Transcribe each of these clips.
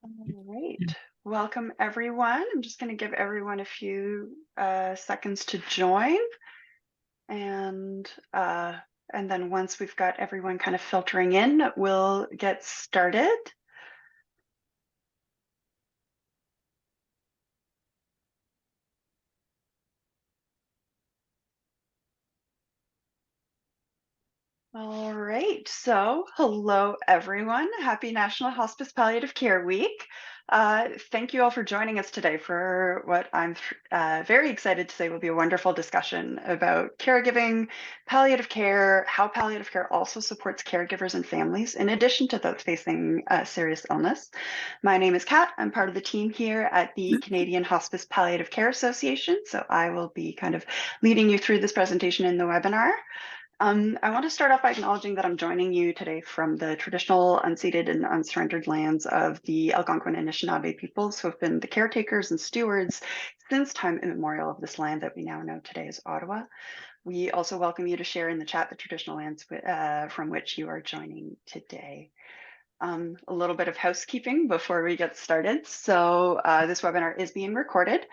All right. Welcome, everyone. I'm just going to give everyone a few seconds to join, and uh, and then once we've got everyone kind of filtering in, we'll get started. All right. So, hello, everyone. Happy National Hospice Palliative Care Week. Thank you all for joining us today for what I'm very excited to say will be a wonderful discussion about caregiving, palliative care, how palliative care also supports caregivers and families, in addition to those facing serious illness. My name is Kat. I'm part of the team here at the Canadian Hospice Palliative Care Association. So, I will be kind of leading you through this presentation in the webinar. I want to start off by acknowledging that I'm joining you today from the traditional, unceded, and unsurrendered lands of the Algonquin and Anishinaabe peoples who have been the caretakers and stewards since time immemorial of this land that we now know today as Ottawa. We also welcome you to share in the chat the traditional lands from which you are joining today. A little bit of housekeeping before we get started. So this webinar is being recorded.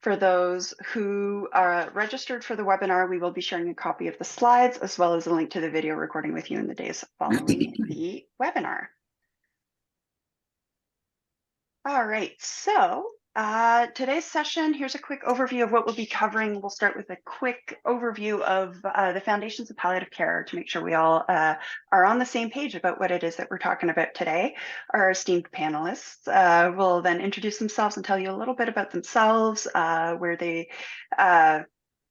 For those who are registered for the webinar, we will be sharing a copy of the slides as well as a link to the video recording with you in the days following the webinar. All right, so today's session, here's a quick overview of what we'll be covering. We'll start with a quick overview of the foundations of palliative care to make sure we all are on the same page about what it is that we're talking about today. Our esteemed panelists will then introduce themselves and tell you a little bit about themselves, where they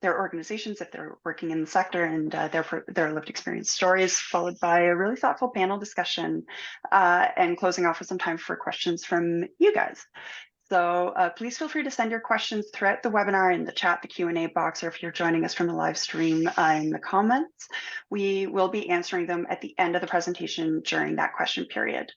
their organizations, if they're working in the sector, and their lived experience stories, followed by a really thoughtful panel discussion, and closing off with some time for questions from you guys. So please feel free to send your questions throughout the webinar in the chat, the Q&A box, or if you're joining us from the live stream in the comments. We will be answering them at the end of the presentation during that question period.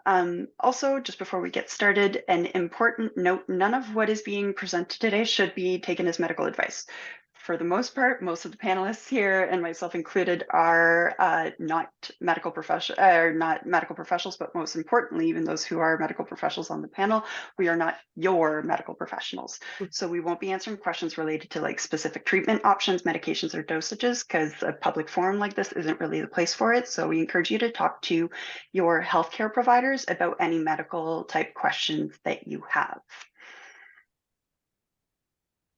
Also, just before we get started, an important note, none of what is being presented today should be taken as medical advice. For the most part, most of the panelists here, and myself included, are not medical professionals, but most importantly, even those who are medical professionals on the panel, we are not your medical professionals. So we won't be answering questions related to like specific treatment options, medications, or dosages, because a public forum like this isn't really the place for it. So we encourage you to talk to your healthcare providers about any medical type questions that you have.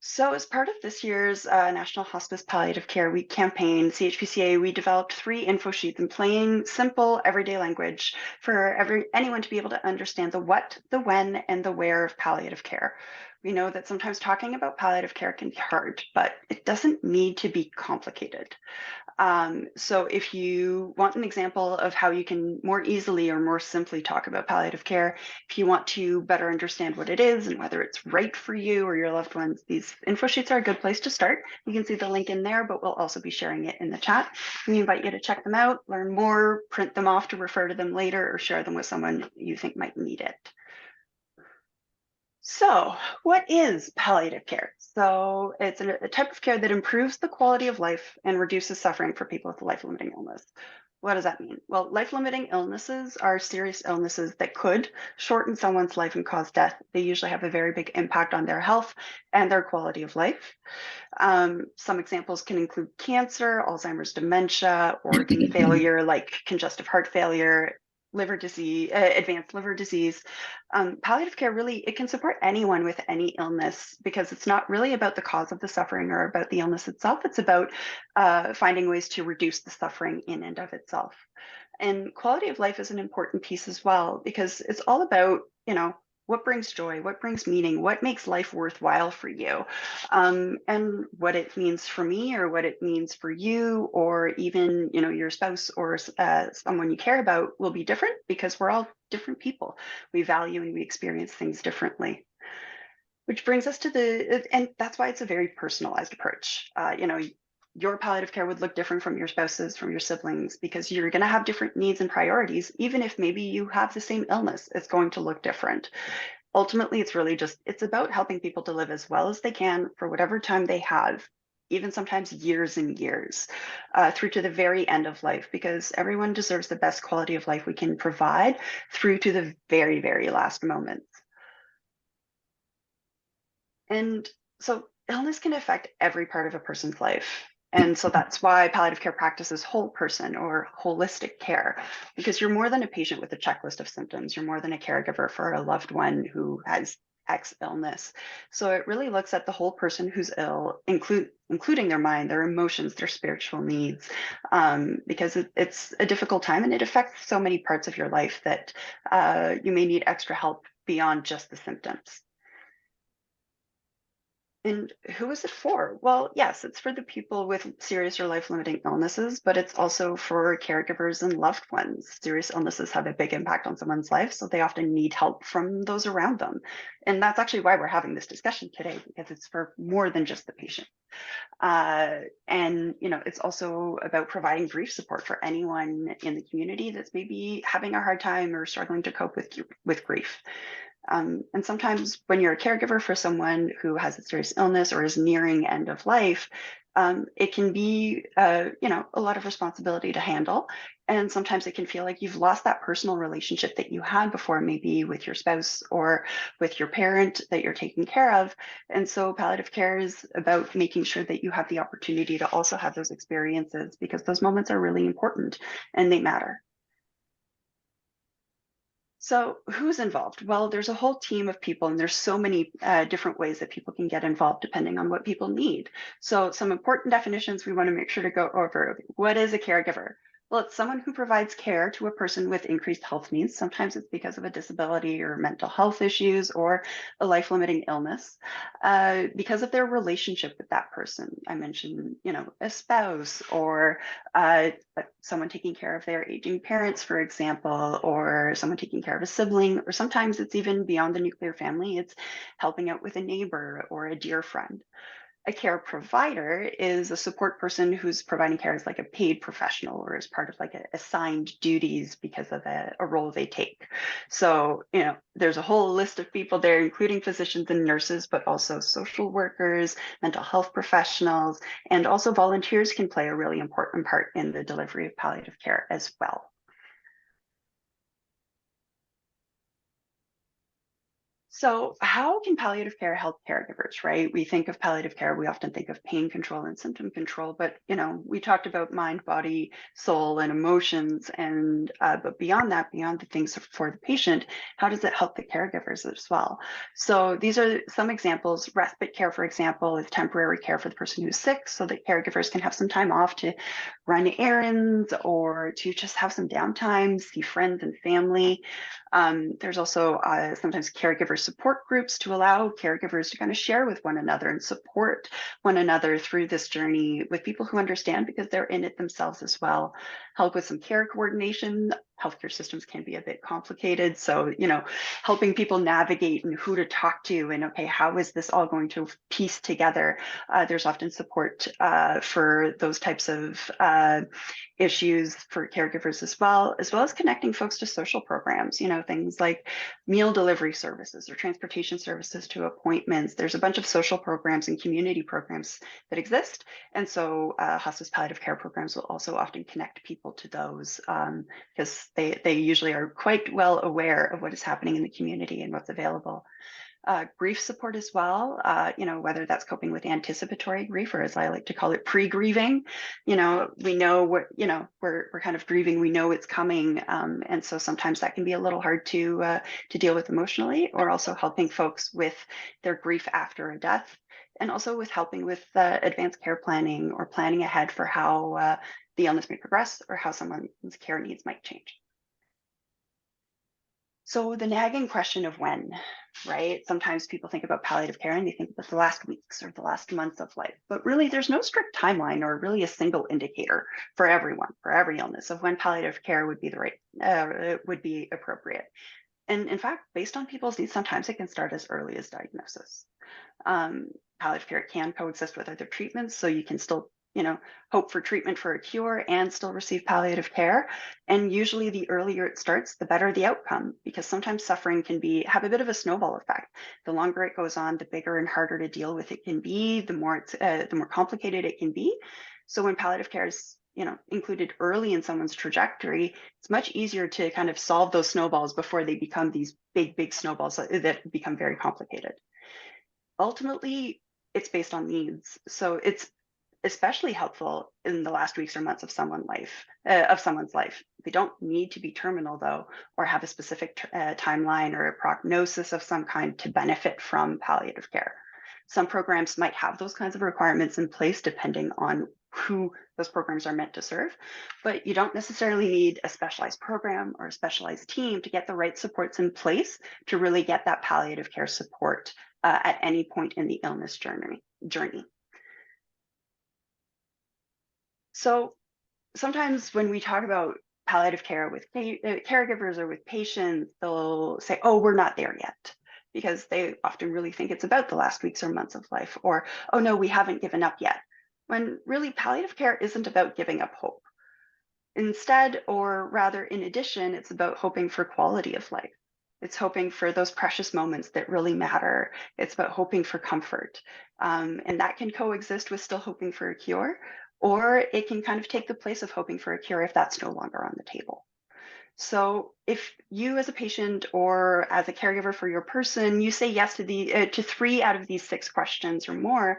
So as part of this year's National Hospice Palliative Care Week campaign, CHPCA, we developed 3 info sheets in plain, simple, everyday language for anyone to be able to understand the what, the when, and the where of palliative care. We know that sometimes talking about palliative care can be hard, but it doesn't need to be complicated. So if you want an example of how you can more easily or more simply talk about palliative care, if you want to better understand what it is and whether it's right for you or your loved ones, these info sheets are a good place to start. You can see the link in there, but we'll also be sharing it in the chat. We invite you to check them out, learn more, print them off to refer to them later, or share them with someone you think might need it. So, what is palliative care? So, it's a type of care that improves the quality of life and reduces suffering for people with life-limiting illness. What does that mean? Well, life-limiting illnesses are serious illnesses that could shorten someone's life and cause death. They usually have a very big impact on their health and their quality of life. Some examples can include cancer, Alzheimer's, dementia, organ failure like congestive heart failure, liver disease, advanced liver disease. Palliative care really, it can support anyone with any illness because it's not really about the cause of the suffering or about the illness itself. It's about finding ways to reduce the suffering in and of itself. And quality of life is an important piece as well because it's all about, what brings joy, what brings meaning, what makes life worthwhile for you, and what it means for me or what it means for you or even your spouse or someone you care about will be different because we're all different people. We value and we experience things differently. Which brings us to and that's why it's a very personalized approach. Your palliative care would look different from your spouse's, from your siblings, because you're going to have different needs and priorities. Even if maybe you have the same illness, it's going to look different. Ultimately, it's about helping people to live as well as they can for whatever time they have, even sometimes years and years, through to the very end of life, because everyone deserves the best quality of life we can provide through to the very, very last moments. And so illness can affect every part of a person's life. And so that's why palliative care practices whole person or holistic care, because you're more than a patient with a checklist of symptoms. You're more than a caregiver for a loved one who has X illness. So it really looks at the whole person who's ill, including their mind, their emotions, their spiritual needs, because it's a difficult time and it affects so many parts of your life that you may need extra help beyond just the symptoms. And who is it for? Well, yes, it's for the people with serious or life-limiting illnesses, but it's also for caregivers and loved ones. Serious illnesses have a big impact on someone's life, so they often need help from those around them. And that's actually why we're having this discussion today, because it's for more than just the patient. And it's also about providing grief support for anyone in the community that's maybe having a hard time or struggling to cope with grief. And sometimes when you're a caregiver for someone who has a serious illness or is nearing end of life, it can be, a lot of responsibility to handle. And sometimes it can feel like you've lost that personal relationship that you had before, maybe with your spouse or with your parent that you're taking care of. And so palliative care is about making sure that you have the opportunity to also have those experiences, because those moments are really important and they matter. So who's involved? Well, there's a whole team of people, and there's so many different ways that people can get involved depending on what people need. So some important definitions we want to make sure to go over. What is a caregiver? Well, it's someone who provides care to a person with increased health needs. Sometimes it's because of a disability or mental health issues or a life-limiting illness, because of their relationship with that person. I mentioned, a spouse or someone taking care of their aging parents, for example, or someone taking care of a sibling, or sometimes it's even beyond the nuclear family. It's helping out with a neighbor or a dear friend. A care provider is a support person who's providing care as like a paid professional or as part of like assigned duties because of a role they take. So, there's a whole list of people there, including physicians and nurses, but also social workers, mental health professionals, and also volunteers can play a really important part in the delivery of palliative care as well. So, how can palliative care help caregivers, right? We think of palliative care, we often think of pain control and symptom control, but we talked about mind, body, soul, and emotions, and but beyond that, beyond the things for the patient, how does it help the caregivers as well? So, these are some examples. Respite care, for example, is temporary care for the person who's sick, so that caregivers can have some time off to run errands or to just have some downtime, see friends and family. There's also sometimes caregiver support groups to allow caregivers to kind of share with one another and support one another through this journey with people who understand because they're in it themselves as well. Help with some care coordination. Healthcare systems can be a bit complicated. So, helping people navigate and who to talk to and, okay, how is this all going to piece together? There's often support for those types of issues for caregivers as well as connecting folks to social programs, things like meal delivery services or transportation services to appointments. There's a bunch of social programs and community programs that exist. And so hospice palliative care programs will also often connect people to those because they usually are quite well aware of what is happening in the community and what's available. Grief support as well, whether that's coping with anticipatory grief or as I like to call it pre-grieving. We know we're kind of grieving, we know it's coming. And so sometimes that can be a little hard to deal with emotionally, or also helping folks with their grief after a death, and also with helping with advanced care planning or planning ahead for how the illness may progress or how someone's care needs might change. So the nagging question of when, right? Sometimes people think about palliative care and they think about the last weeks or the last months of life, but really there's no strict timeline or really a single indicator for everyone, for every illness of when palliative care would be would be appropriate. And in fact, based on people's needs, sometimes it can start as early as diagnosis. Um, Palliative care can coexist with other treatments, so you can still hope for treatment for a cure and still receive palliative care. And usually the earlier it starts, the better the outcome, because sometimes suffering can have a bit of a snowball effect. The longer it goes on, the bigger and harder to deal with it can be, the more complicated it can be. So when palliative care is included early in someone's trajectory, it's much easier to kind of solve those snowballs before they become these big snowballs that become very complicated. Ultimately, it's based on needs. So it's especially helpful in the last weeks or months of someone's life. They don't need to be terminal though, or have a specific timeline or a prognosis of some kind to benefit from palliative care. Some programs might have those kinds of requirements in place depending on who those programs are meant to serve, but you don't necessarily need a specialized program or a specialized team to get the right supports in place to really get that palliative care support at any point in the illness journey. So sometimes when we talk about palliative care with caregivers or with patients, they'll say, oh, we're not there yet, because they often really think it's about the last weeks or months of life, or, oh no, we haven't given up yet. When really palliative care isn't about giving up hope. Instead, or rather in addition, it's about hoping for quality of life. It's hoping for those precious moments that really matter. It's about hoping for comfort. And that can coexist with still hoping for a cure, or it can kind of take the place of hoping for a cure if that's no longer on the table. So if you as a patient or as a caregiver for your person, you say yes to 3 out of these 6 questions or more,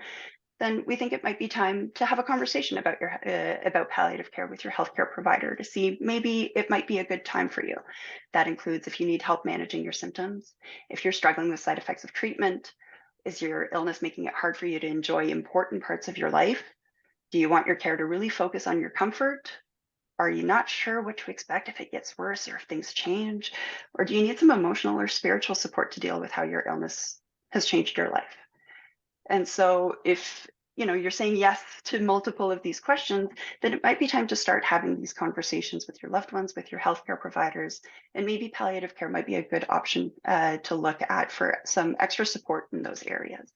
then we think it might be time to have a conversation about palliative care with your healthcare provider to see maybe it might be a good time for you. That includes if you need help managing your symptoms, if you're struggling with side effects of treatment, is your illness making it hard for you to enjoy important parts of your life? Do you want your care to really focus on your comfort? Are you not sure what to expect if it gets worse or if things change? Or do you need some emotional or spiritual support to deal with how your illness has changed your life? And so if you're saying yes to multiple of these questions, then it might be time to start having these conversations with your loved ones, with your healthcare providers, and maybe palliative care might be a good option to look at for some extra support in those areas.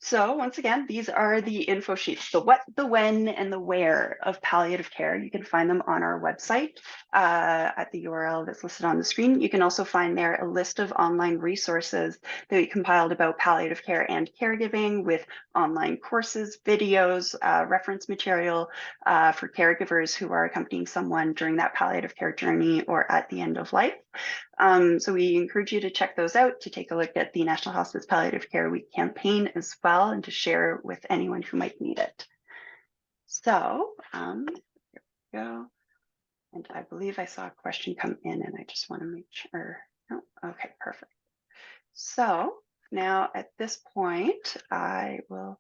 So once again, these are the info sheets, the what, the when, and the where of palliative care. You can find them on our website at the URL that's listed on the screen. You can also find there a list of online resources that we compiled about palliative care and caregiving, with online courses, videos, reference material for caregivers who are accompanying someone during that palliative care journey or at the end of life. So we encourage you to check those out, to take a look at the National Hospice Palliative Care Week campaign as well, and to share with anyone who might need it. So here we go. And I believe I saw a question come in and I just want to make sure. Oh, okay, perfect. So now at this point, I will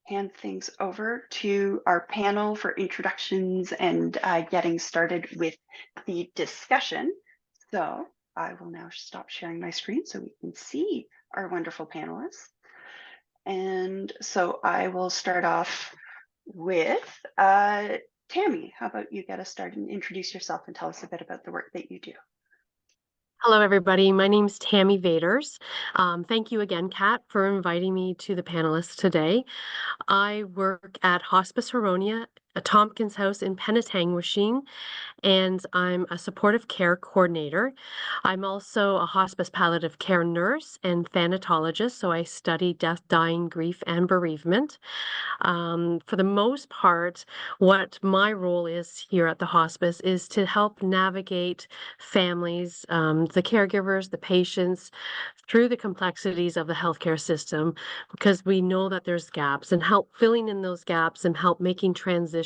hand things over to our panel for introductions and getting started with the discussion. So I will now stop sharing my screen so we can see our wonderful panelists. And so I will start off with Tammy. How about you get us started and introduce yourself and tell us a bit about the work that you do? Hello, everybody. My name's Tammy Vaders. Thank you again, Kat, for inviting me to the panelists today. I work at Hospice Huronia, a Tompkins House in Penetanguishene, and I'm a supportive care coordinator. I'm also a hospice palliative care nurse and thanatologist, so I study death, dying, grief, and bereavement. For the most part, what my role is here at the hospice is to help navigate families, the caregivers, the patients, through the complexities of the healthcare system, because we know that there's gaps, and help filling in those gaps and help making transition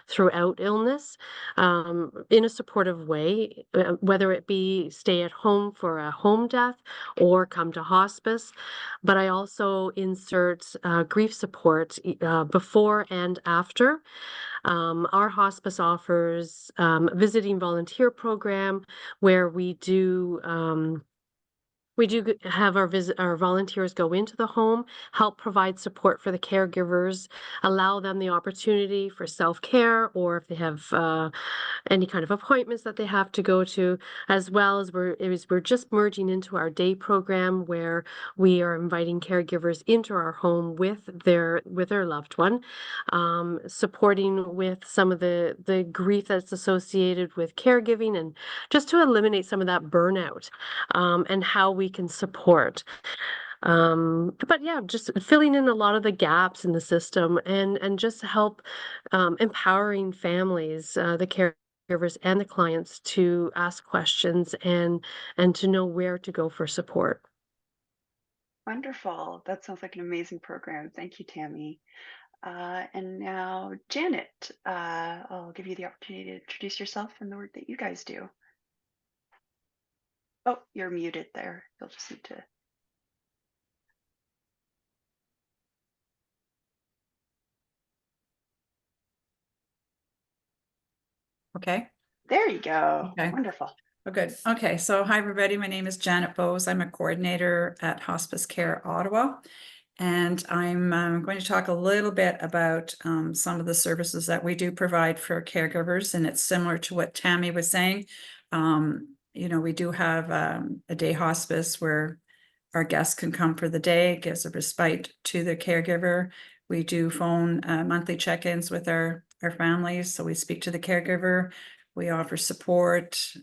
throughout illness in a supportive way, whether it be stay at home for a home death or come to hospice. But I also insert grief support before and after. Our hospice offers a visiting volunteer program where we do We do have our volunteers go into the home, help provide support for the caregivers, allow them the opportunity for self-care, or if they have any kind of appointments that they have to go to, as well as we're just merging into our day program where we are inviting caregivers into our home with their loved one, supporting with some of the grief that's associated with caregiving, and just to eliminate some of that burnout, and how we can support. But yeah, just filling in a lot of the gaps in the system, and just help empowering families, the caregivers and the clients to ask questions and to know where to go for support. Wonderful. That sounds like an amazing program. Thank you, Tammy. And now, Janet, I'll give you the opportunity to introduce yourself and the work that you guys do. Oh, you're muted there. You'll just need to. Okay. There you go. Okay. Wonderful. Oh, good. Okay. So hi, everybody. My name is Janet Bowes. I'm a coordinator at Hospice Care Ottawa. And I'm going to talk a little bit about some of the services that we do provide for caregivers. And it's similar to what Tammy was saying. We do have a day hospice where our guests can come for the day. It gives a respite to the caregiver. We do phone monthly check-ins with our families. So we speak to the caregiver. We offer support,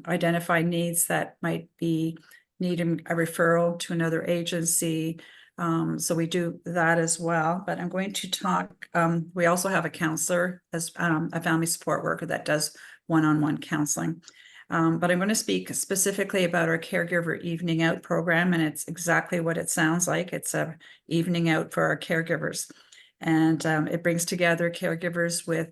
identify needs that might be needing a referral to another agency. So we do that as well. But I'm going to talk, we also have a counselor as a family support worker that does one-on-one counseling. But I'm going to speak specifically about our caregiver evening out program, and it's exactly what it sounds like. It's a evening out for our caregivers, and it brings together caregivers with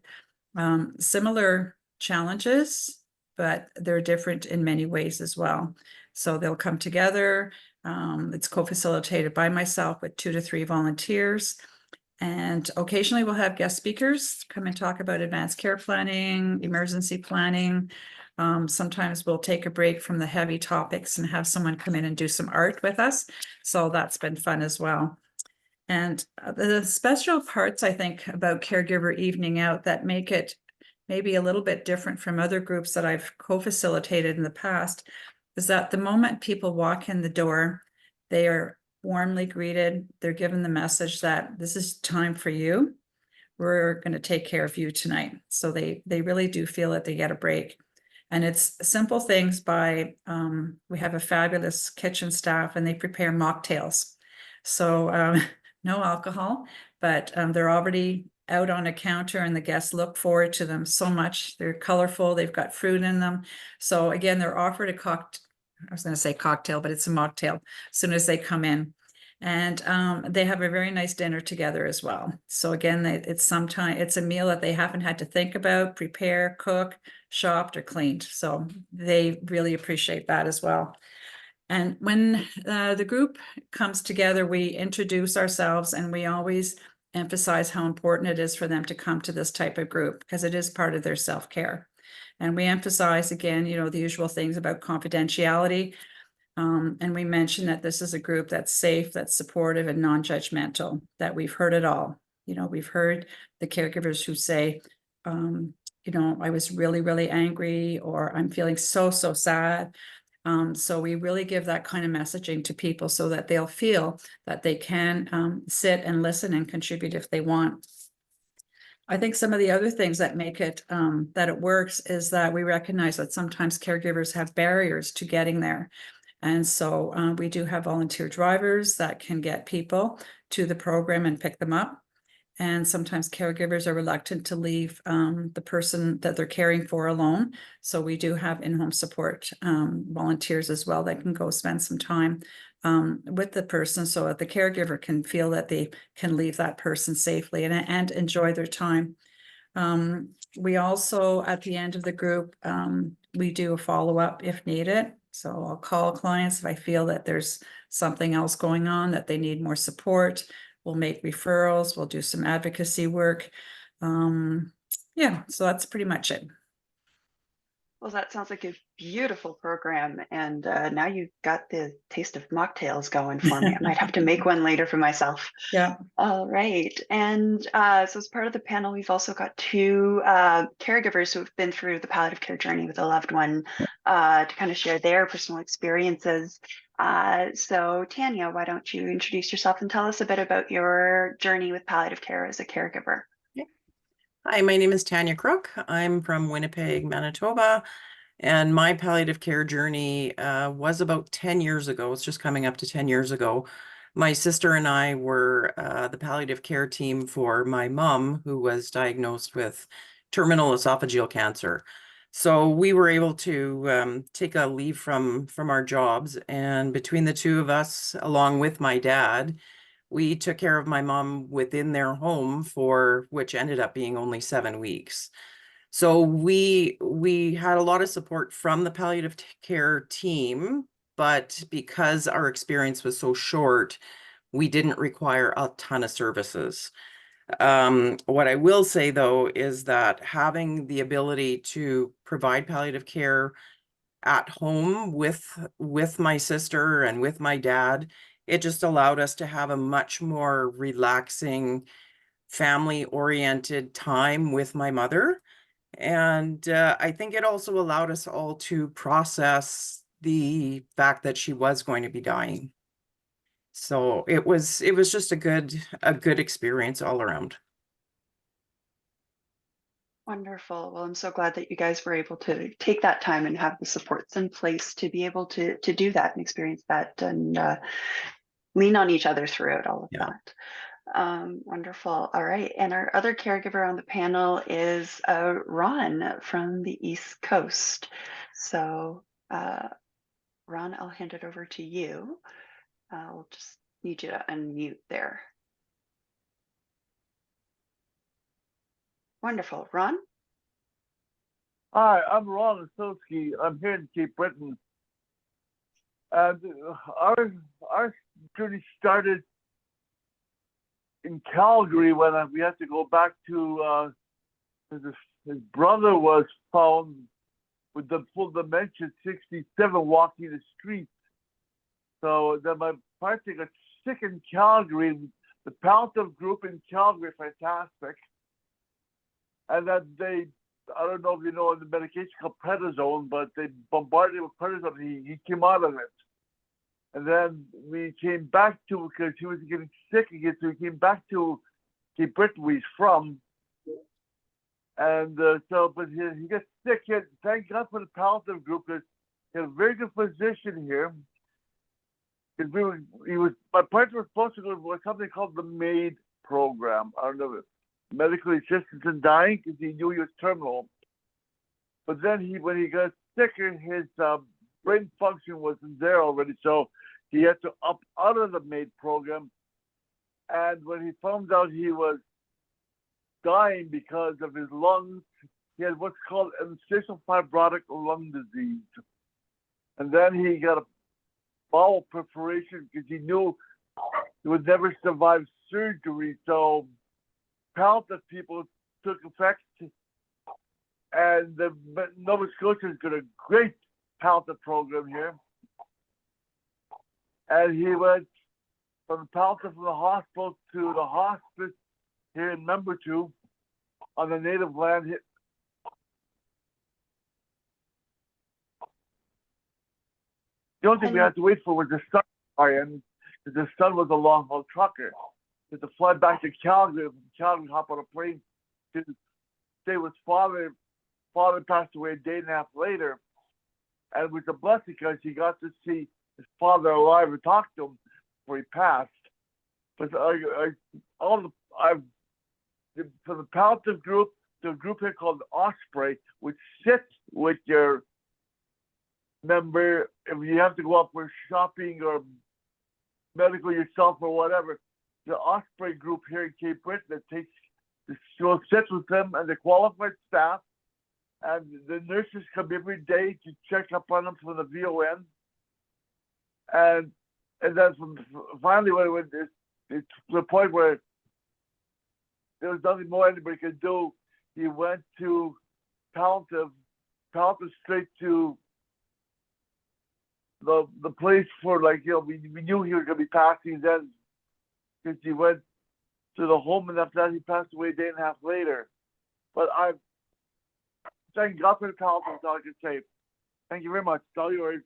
similar challenges, but they're different in many ways as well. So they'll come together. It's co-facilitated by myself with 2 to 3 volunteers. And occasionally we'll have guest speakers come and talk about advanced care planning, emergency planning. Sometimes we'll take a break from the heavy topics and have someone come in and do some art with us. So that's been fun as well. And the special parts, I think, about Caregiver Evening Out that make it maybe a little bit different from other groups that I've co-facilitated in the past is that the moment people walk in the door, they are warmly greeted. They're given the message that this is time for you. We're going to take care of you tonight. So they really do feel that they get a break. And it's simple things by, we have a fabulous kitchen staff and they prepare mocktails. So no alcohol, but they're already out on a counter and the guests look forward to them so much. They're colorful. They've got fruit in them. So again, they're offered a cocktail. I was going to say cocktail, but it's a mocktail as soon as they come in. And they have a very nice dinner together as well. So again, it's a meal that they haven't had to think about, prepare, cook, shopped, or cleaned. So they really appreciate that as well. And when the group comes together, we introduce ourselves and we always emphasize how important it is for them to come to this type of group because it is part of their self-care. And we emphasize again, the usual things about confidentiality. And we mentioned that this is a group that's safe, that's supportive and non-judgmental, that we've heard it all. We've heard the caregivers who say, I was really, really angry, or I'm feeling so, so sad. So we really give that kind of messaging to people so that they'll feel that they can sit and listen and contribute if they want. I think some of the other things that make it that it works is that we recognize that sometimes caregivers have barriers to getting there. And so we do have volunteer drivers that can get people to the program and pick them up. And sometimes caregivers are reluctant to leave the person that they're caring for alone. So we do have in-home support volunteers as well that can go spend some time with the person so that the caregiver can feel that they can leave that person safely and enjoy their time. We also, at the end of the group, we do a follow-up if needed. So I'll call clients if I feel that there's something else going on, that they need more support. We'll make referrals. We'll do some advocacy work. Yeah, so that's pretty much it. Well, that sounds like a beautiful program, and now you've got the taste of mocktails going for me. I might have to make one later for myself. Yeah. All right. And so, as part of the panel, we've also got two caregivers who have been through the palliative care journey with a loved one to kind of share their personal experiences. So, Tanya, why don't you introduce yourself and tell us a bit about your journey with palliative care as a caregiver? Hi, my name is Tanya Crook. I'm from Winnipeg, Manitoba, and my palliative care journey was about 10 years ago. It's just coming up to 10 years ago. My sister and I were the palliative care team for my mom, who was diagnosed with terminal esophageal cancer. So we were able to take a leave from our jobs, and between the two of us, along with my dad, we took care of my mom within their home for which ended up being only 7 weeks. So we had a lot of support from the palliative care team, but because our experience was so short, we didn't require a ton of services. What I will say though is that having the ability to provide palliative care at home with my sister and with my dad, it just allowed us to have a much more relaxing, family-oriented time with my mother. And I think it also allowed us all to process the fact that she was going to be dying. So it was just a good experience all around. Wonderful. Well, I'm so glad that you guys were able to take that time and have the supports in place to be able to do that and experience that and lean on each other throughout all of Yeah. that. Wonderful. All right. And our other caregiver on the panel is Ron from the East Coast. So, Ron, I'll hand it over to you. I'll just need you to unmute there. Wonderful. Ron? Hi, I'm Ron Osowski. I'm here in Cape Breton. And our journey started in Calgary when we had to go back to his brother was found with the full dementia, 67, walking the streets. So then my parents got sick in Calgary. The palliative group in Calgary, fantastic. And then I don't know if you know the medication called prednisone, but they bombarded him with prednisone. He came out of it. And then we came back to, because he was getting sick again, so we came back to Cape Breton, where he's from. And but he got sick. Thank God for the palliative group, because he had a very good physician here. Because my parents were supposed to go to something called the MAID program. I don't know, medical assistance in dying, because he knew he was terminal. But then when he got sicker, his brain function wasn't there already, so he had to opt out of the MAID program. And when he found out he was dying because of his lungs, he had what's called interstitial fibrotic lung disease. And then he got a bowel perforation because he knew he would never survive surgery. So palliative people took effect, and Nova Scotia has got a great palliative program here. And he went from the palliative from the hospital to the hospice here in number 2 on the native land. The only thing we had to wait for was the sun flying, because the son was a long haul trucker. He had to fly back to Calgary, hop on a plane to stay with father. Father passed away a day and a half later, and it was a blessing because he got to see his father alive and talk to him before he passed. But for the palliative group, the group here called Osprey, which sits with your member if you have to go out for shopping or medical yourself or whatever. The Osprey group here in Cape Breton that sits with them and the qualified staff, and the nurses come every day to check up on them from the VON. And then finally, when it's to the point where there was nothing more anybody could do, he went to palliative top us straight to the place for, like, you know, we knew he was gonna be passing then, since he went to the home, and after that he passed away a day and a half later. But I thank God for the palace. That's all I can say. Thank you very much. It's all yours.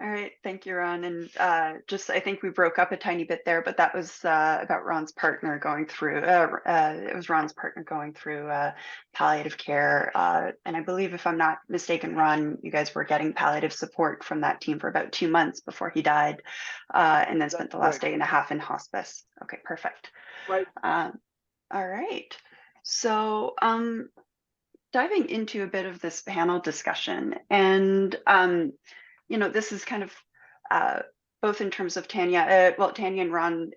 All right, thank you, Ron. And just, I think we broke up a tiny bit there, but that was about Ron's partner going through. It was Ron's partner going through palliative care, and I believe, if I'm not mistaken, Ron, you guys were getting palliative support from that team for about 2 months before he died, and then spent the last day and a half in hospice. Okay, perfect. Right. All right. So, diving into a bit of this panel discussion, and you know, this is kind of both in terms of Tanya, well, Tanya and Ron,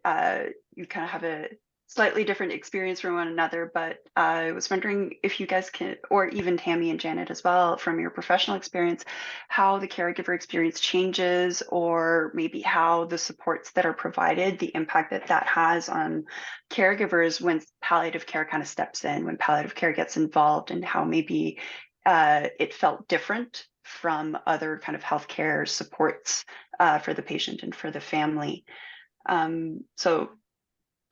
you kind of have a slightly different experience from one another, but I was wondering if you guys can, or even Tammy and Janet as well, from your professional experience, how the caregiver experience changes, or maybe how the supports that are provided, the impact that that has on caregivers when palliative care kind of steps in, when palliative care gets involved, and how maybe it felt different from other kind of healthcare supports for the patient and for the family. So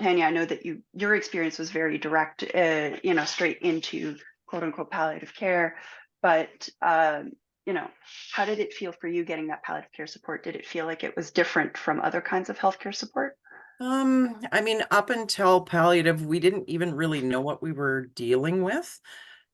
Tanya, I know that your experience was very direct, you know, straight into quote unquote palliative care, but you know, how did it feel for you getting that palliative care support? Did it feel like it was different from other kinds of healthcare support? I mean, up until palliative, we didn't even really know what we were dealing with.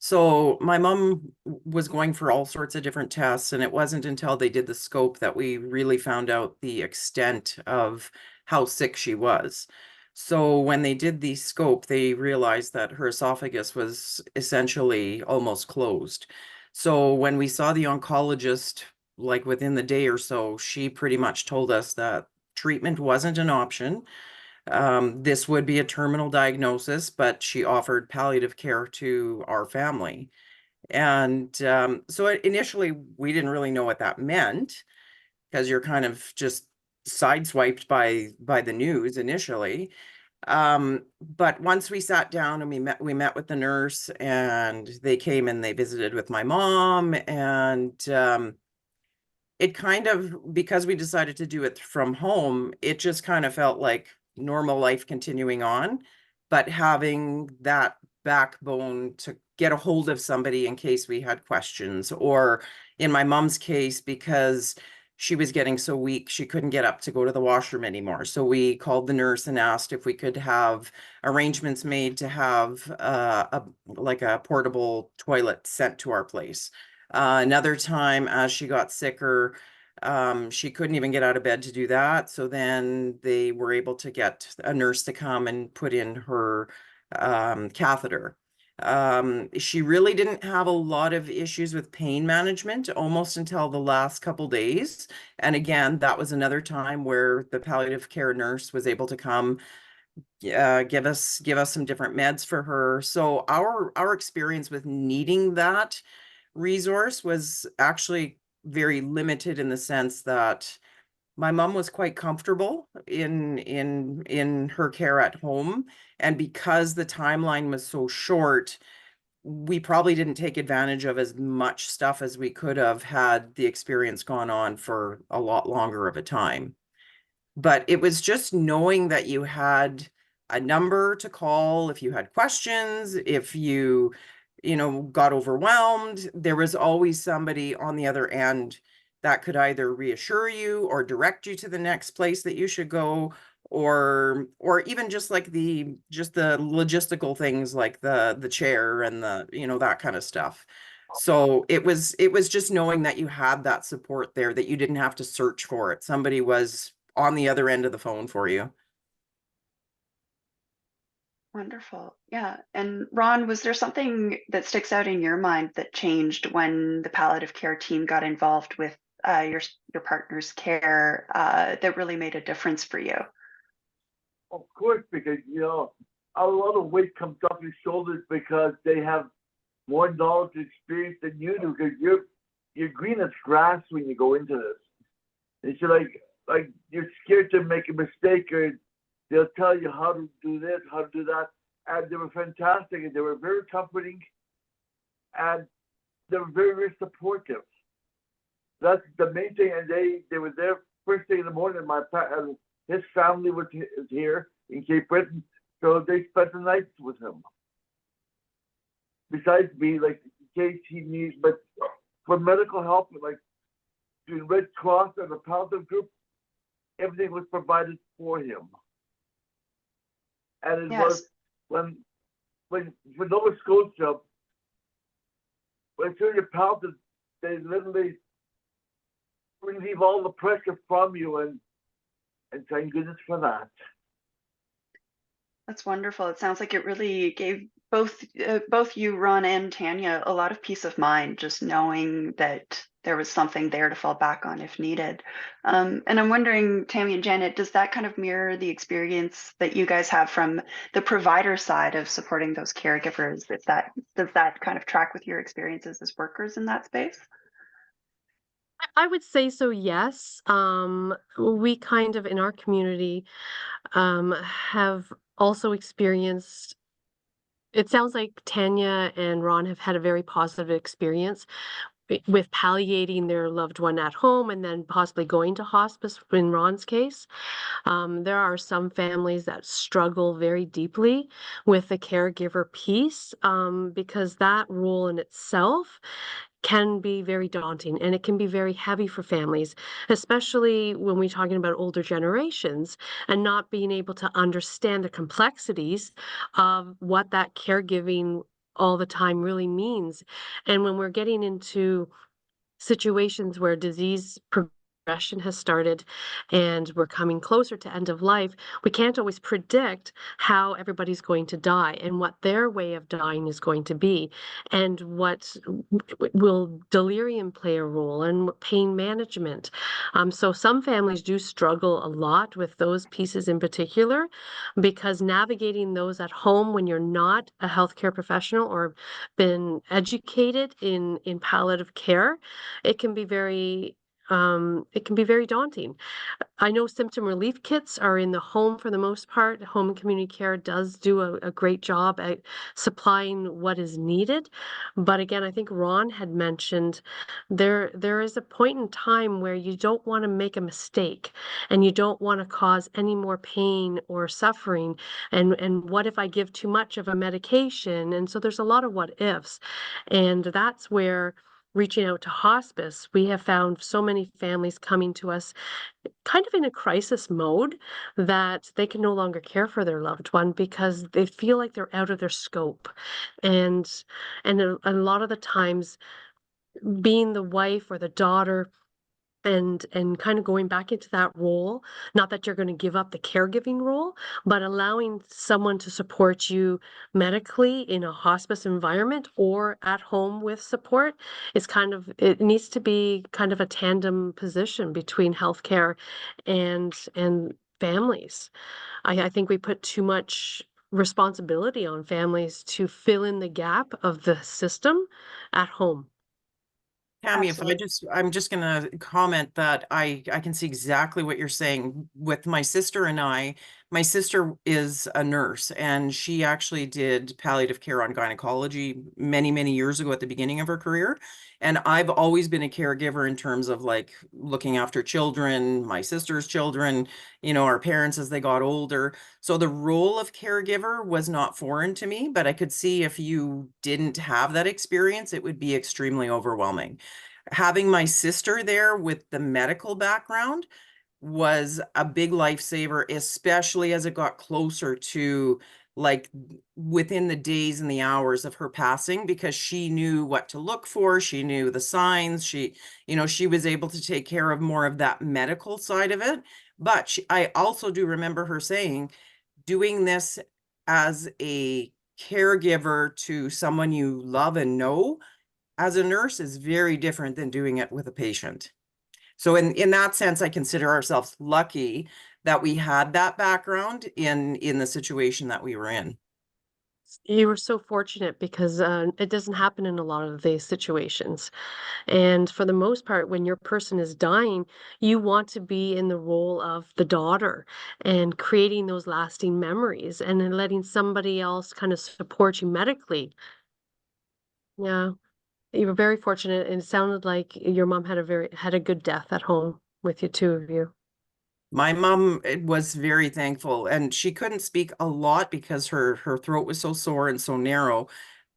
So my mom was going for all sorts of different tests, and it wasn't until they did the scope that we really found out the extent of how sick she was. So when they did the scope, they realized that her esophagus was essentially almost closed. So when we saw the oncologist, like within the day or so, she pretty much told us that treatment wasn't an option. This would be a terminal diagnosis, but she offered palliative care to our family. And so initially, we didn't really know what that meant, because you're kind of just sideswiped by the news initially. But once we sat down and we met with the nurse, and they came and they visited with my mom, and it kind of, because we decided to do it from home, it just kind of felt like normal life continuing on, but having that backbone to get a hold of somebody in case we had questions, or in my mom's case, because she was getting so weak, she couldn't get up to go to the washroom anymore. So we called the nurse and asked if we could have arrangements made to have like a portable toilet sent to our place. Another time, as she got sicker, she couldn't even get out of bed to do that. So then they were able to get a nurse to come and put in her catheter. She really didn't have a lot of issues with pain management almost until the last couple days. And again, that was another time where the palliative care nurse was able to come give us some different meds for her. So our experience with needing that resource was actually very limited, in the sense that my mom was quite comfortable in her care at home, and because the timeline was so short, we probably didn't take advantage of as much stuff as we could have had the experience gone on for a lot longer of a time. But it was just knowing that you had a number to call if you had questions, if you got overwhelmed. There was always somebody on the other end that could either reassure you or direct you to the next place that you should go, or even just like the logistical things like the chair and that kind of stuff. So it was just knowing that you had that support there, that you didn't have to search for it. Somebody was on the other end of the phone for you. Wonderful. Yeah. And Ron, was there something that sticks out in your mind that changed when the palliative care team got involved with your partner's care that really made a difference for you? Of course, because a lot of weight comes off your shoulders because they have more knowledge and experience than you do. Because you're green as grass when you go into this. It's like you're scared to make a mistake, or they'll tell you how to do this, how to do that. And they were fantastic, and they were very comforting. And they were very, very supportive. That's the main thing. And they were there first thing in the morning. His family was here in Cape Breton, so they spent the night with him. Besides me, like in case he needs, but for medical help, like the Red Cross and the Palliative group, everything was provided for him. And it was when Nova Scotia, when you're palliative, they literally relieve all the pressure from you, and thank goodness for that. That's wonderful. It sounds like it really gave both you, Ron, and Tanya a lot of peace of mind, just knowing that there was something there to fall back on if needed. And I'm wondering, Tammy and Janet, does that kind of mirror the experience that you guys have from the provider side of supporting those caregivers? Does that kind of track with your experiences as workers in that space? I would say so, yes. We kind of, in our community, have also experienced, it sounds like Tanya and Ron have had a very positive experience with palliating their loved one at home and then possibly going to hospice in Ron's case. There are some families that struggle very deeply with the caregiver piece, because that role in itself can be very daunting and it can be very heavy for families, especially when we're talking about older generations and not being able to understand the complexities of what that caregiving all the time really means. And when we're getting into situations where disease progression has started and we're coming closer to end of life, we can't always predict how everybody's going to die and what their way of dying is going to be, and what will delirium play a role, and pain management. So some families do struggle a lot with those pieces in particular, because navigating those at home when you're not a healthcare professional or been educated in palliative care, it can be very daunting. I know symptom relief kits are in the home for the most part. Home and community care does do a great job at supplying what is needed. But again, I think Ron had mentioned there is a point in time where you don't want to make a mistake and you don't want to cause any more pain or suffering. And what if I give too much of a medication? And so there's a lot of what ifs. And that's where reaching out to hospice, we have found so many families coming to us kind of in a crisis mode that they can no longer care for their loved one because they feel like they're out of their scope. And a lot of the times, being the wife or the daughter and kind of going back into that role, not that you're going to give up the caregiving role, but allowing someone to support you medically in a hospice environment or at home with support is it needs to be kind of a tandem position between healthcare and families. I think we put too much responsibility on families to fill in the gap of the system at home. Tammy, Absolutely. I'm just gonna comment that I can see exactly what you're saying with my sister and I. My sister is a nurse and she actually did palliative care on gynecology many, many years ago at the beginning of her career. And I've always been a caregiver in terms of like looking after children, my sister's children, our parents as they got older. So the role of caregiver was not foreign to me, but I could see if you didn't have that experience, it would be extremely overwhelming. Having my sister there with the medical background was a big lifesaver, especially as it got closer to like within the days and the hours of her passing, because she knew what to look for. She knew the signs. She was able to take care of more of that medical side of it. But I also do remember her saying, doing this as a caregiver to someone you love and know as a nurse is very different than doing it with a patient. So in that sense, I consider ourselves lucky that we had that background in the situation that we were in. You were so fortunate because it doesn't happen in a lot of these situations. And for the most part, when your person is dying, you want to be in the role of the daughter and creating those lasting memories and then letting somebody else kind of support you medically. Yeah. You were very fortunate, and it sounded like your mom had a good death at home with you, two of you. My mom was very thankful, and she couldn't speak a lot because her throat was so sore and so narrow,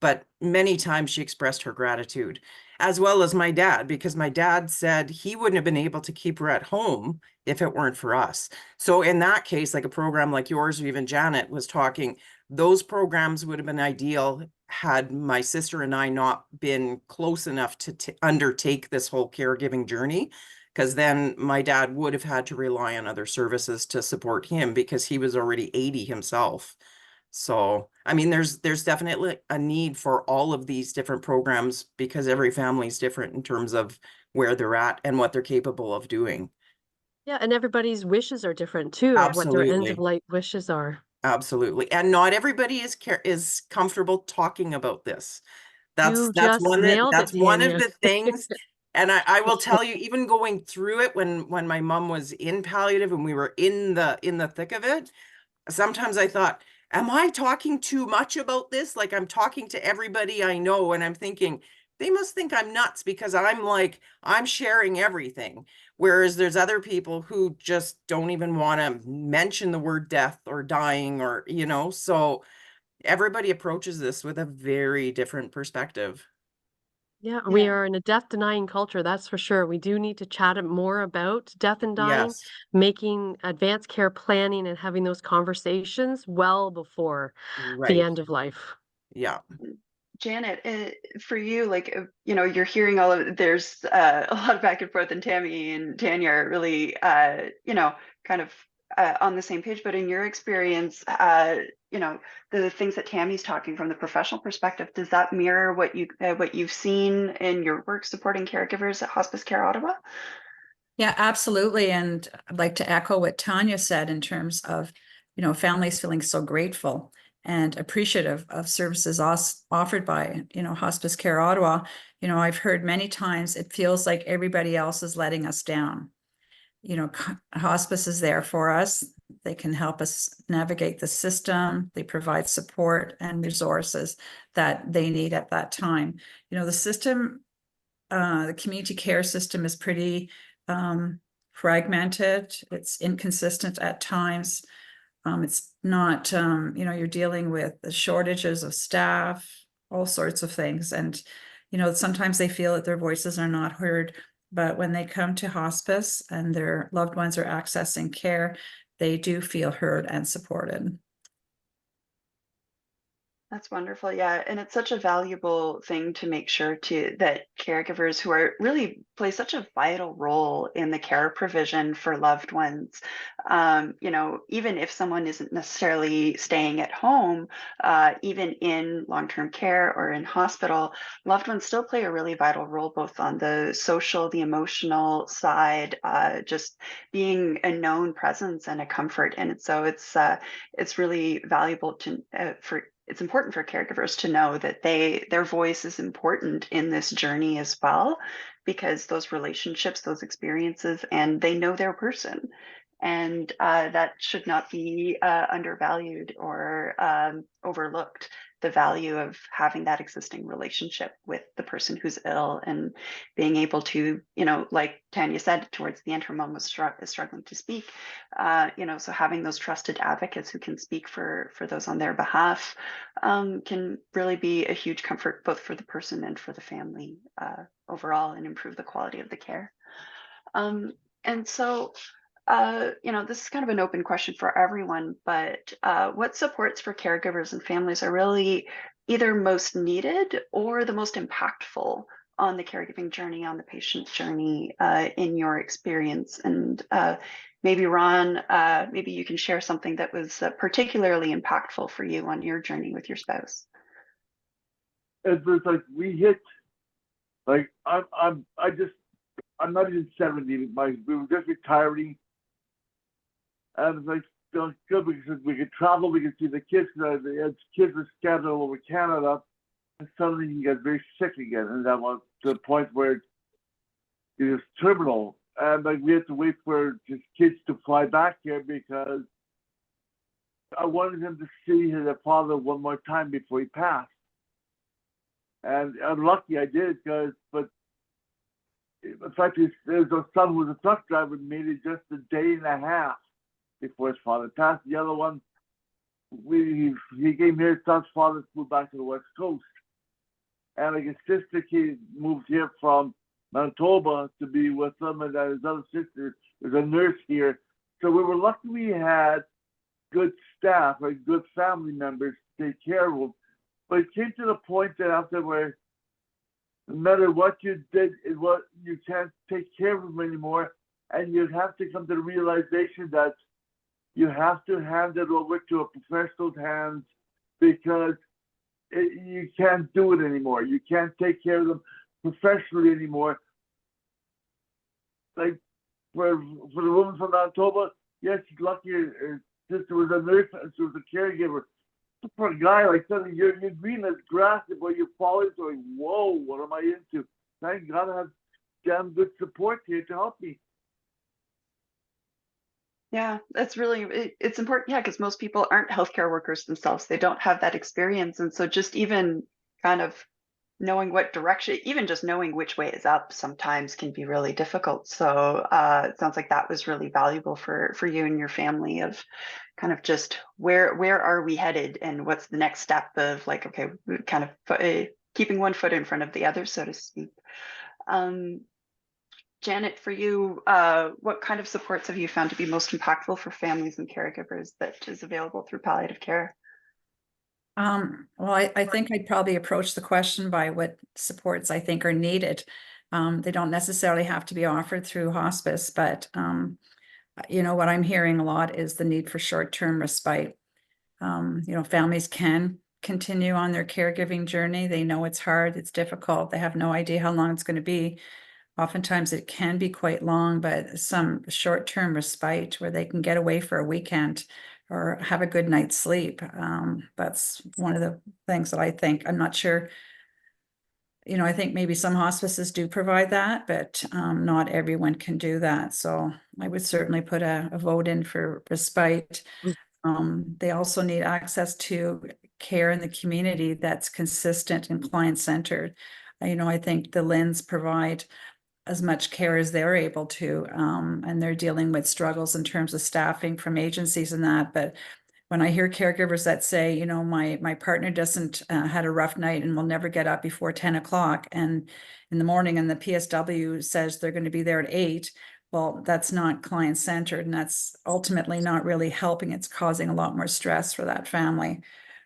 but many times she expressed her gratitude, as well as my dad, because my dad said he wouldn't have been able to keep her at home if it weren't for us. So in that case, like a program like yours, or even Janet was talking, those programs would have been ideal had my sister and I not been close enough to undertake this whole caregiving journey, because then my dad would have had to rely on other services to support him because he was already 80 himself. So, I mean, there's definitely a need for all of these different programs because every family is different in terms of where they're at and what they're capable of doing. Yeah, and everybody's wishes are different too, of what their end of Absolutely. life wishes are. Absolutely. And not everybody is comfortable talking about this. You That's just nailed it, that's one of Tanya. the things. And I will tell you, even going through it when my mom was in palliative and we were in the thick of it, sometimes I thought, am I talking too much about this? Like I'm talking to everybody I know, and I'm thinking, they must think I'm nuts because I'm sharing everything. Whereas there's other people who just don't even want to mention the word death or dying or, so everybody approaches this with a very different perspective. Yeah, we Yeah. are in a death-denying culture, that's for sure. We do need to chat more about death and dying, Yes, making advanced care planning and having those conversations well before the right. end of life. Yeah. Janet, for you, like, you're hearing all of, there's a lot of back and forth, and Tammy and Tanya are really, kind of on the same page. But in your experience, the things that Tammy's talking from the professional perspective, does that mirror what you've seen in your work supporting caregivers at Hospice Care Ottawa? Yeah, absolutely. And I'd like to echo what Tanya said in terms of, families feeling so grateful and appreciative of services offered by, Hospice Care Ottawa. I've heard many times it feels like everybody else is letting us down. Hospice is there for us. They can help us navigate the system. They provide support and resources that they need at that time. The system, the community care system is pretty fragmented. It's inconsistent at times. It's not, you're dealing with the shortages of staff, all sorts of things. And, sometimes they feel that their voices are not heard. But when they come to hospice and their loved ones are accessing care, they do feel heard and supported. That's wonderful. Yeah. And it's such a valuable thing to make sure that caregivers who are really play such a vital role in the care provision for loved ones, even if someone isn't necessarily staying at home, even in long-term care or in hospital, loved ones still play a really vital role, both on the social, the emotional side, just being a known presence and a comfort. And so it's really valuable it's important for caregivers to know that their voice is important in this journey as well, because those relationships, those experiences, and they know their person, and that should not be undervalued or overlooked. The value of having that existing relationship with the person who's ill, and being able to, like Tanya said, towards the end, her mom was struggling to speak, so having those trusted advocates who can speak for those on their behalf can really be a huge comfort, both for the person and for the family overall, and improve the quality of the care. And so, this is kind of an open question for everyone, but what supports for caregivers and families are really either most needed or the most impactful on the caregiving journey, on the patient's journey, in your experience? And maybe Ron, maybe you can share something that was particularly impactful for you on your journey with your spouse. It was like we hit, like I'm not even 70. We were just retiring, and it's like feeling good because we could travel, we could see the kids. The kids were scattered all over Canada, and suddenly he got very sick again, and that was to the point where it was terminal, and like we had to wait for his kids to fly back here because I wanted him to see his father one more time before he passed. And I'm lucky I did, but in fact, there's a son who was a truck driver and made it just a day and a half before his father passed. The other one, he came here, his son's father moved back to the West Coast. And like his sister moved here from Manitoba to be with him, and his other sister is a nurse here. So we were lucky we had good staff, like good family members to take care of them. But it came to the point that after where no matter what you did, you can't take care of them anymore, and you have to come to the realization that you have to hand it over to a professional's hands because you can't do it anymore. You can't take care of them professionally anymore. Like for the woman from Manitoba, yes, she's lucky her sister was a nurse and she was a caregiver. For a guy, like suddenly you're green as grass where you fall into like, whoa, what am I into? Thank God I have damn good support here to help me. Yeah, that's really, it's important. Yeah, because most people aren't healthcare workers themselves. They don't have that experience. And so just even kind of knowing what direction, even just knowing which way is up sometimes can be really difficult. So it sounds like that was really valuable for you and your family of kind of just where are we headed and what's the next step of like, okay, kind of keeping one foot in front of the other, so to speak. Janet, for you, what kind of supports have you found to be most impactful for families and caregivers that is available through palliative care? Well, I think I'd probably approach the question by what supports I think are needed. They don't necessarily have to be offered through hospice, but what I'm hearing a lot is the need for short-term respite. Families can continue on their caregiving journey. They know it's hard, it's difficult. They have no idea how long it's going to be. Oftentimes it can be quite long, but some short-term respite where they can get away for a weekend or have a good night's sleep. That's one of the things that I think. I'm not sure. I think maybe some hospices do provide that, but not everyone can do that. So I would certainly put a vote in for respite. They also need access to care in the community that's consistent and client-centered. I think the LHINs provide as much care as they're able to, and they're dealing with struggles in terms of staffing from agencies and that. But when I hear caregivers that say, my partner doesn't had a rough night and will never get up before 10 o'clock and in the morning, and the PSW says they're going to be there at 8. Well, that's not client-centered, and that's ultimately not really helping. It's causing a lot more stress for that family.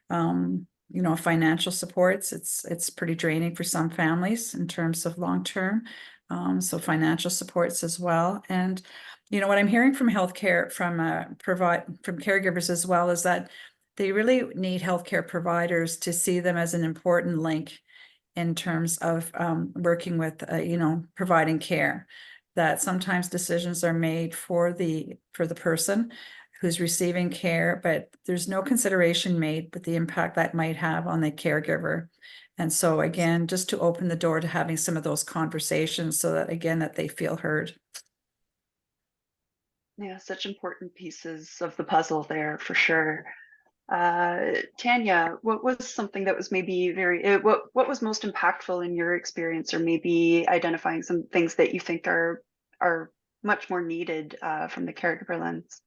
Financial supports, it's pretty draining for some families in terms of long-term. So financial supports as well. And, what I'm hearing from healthcare, from caregivers as well, is that they really need healthcare providers to see them as an important link in terms of working with, providing care. That sometimes decisions are made for the person who's receiving care, but there's no consideration made with the impact that might have on the caregiver. And so again, just to open the door to having some of those conversations so that, again, that they feel heard. Yeah, such important pieces of the puzzle there for sure. Tanya, what was something that was maybe what was most impactful in your experience, or maybe identifying some things that you think are much more needed from the caregiver lens?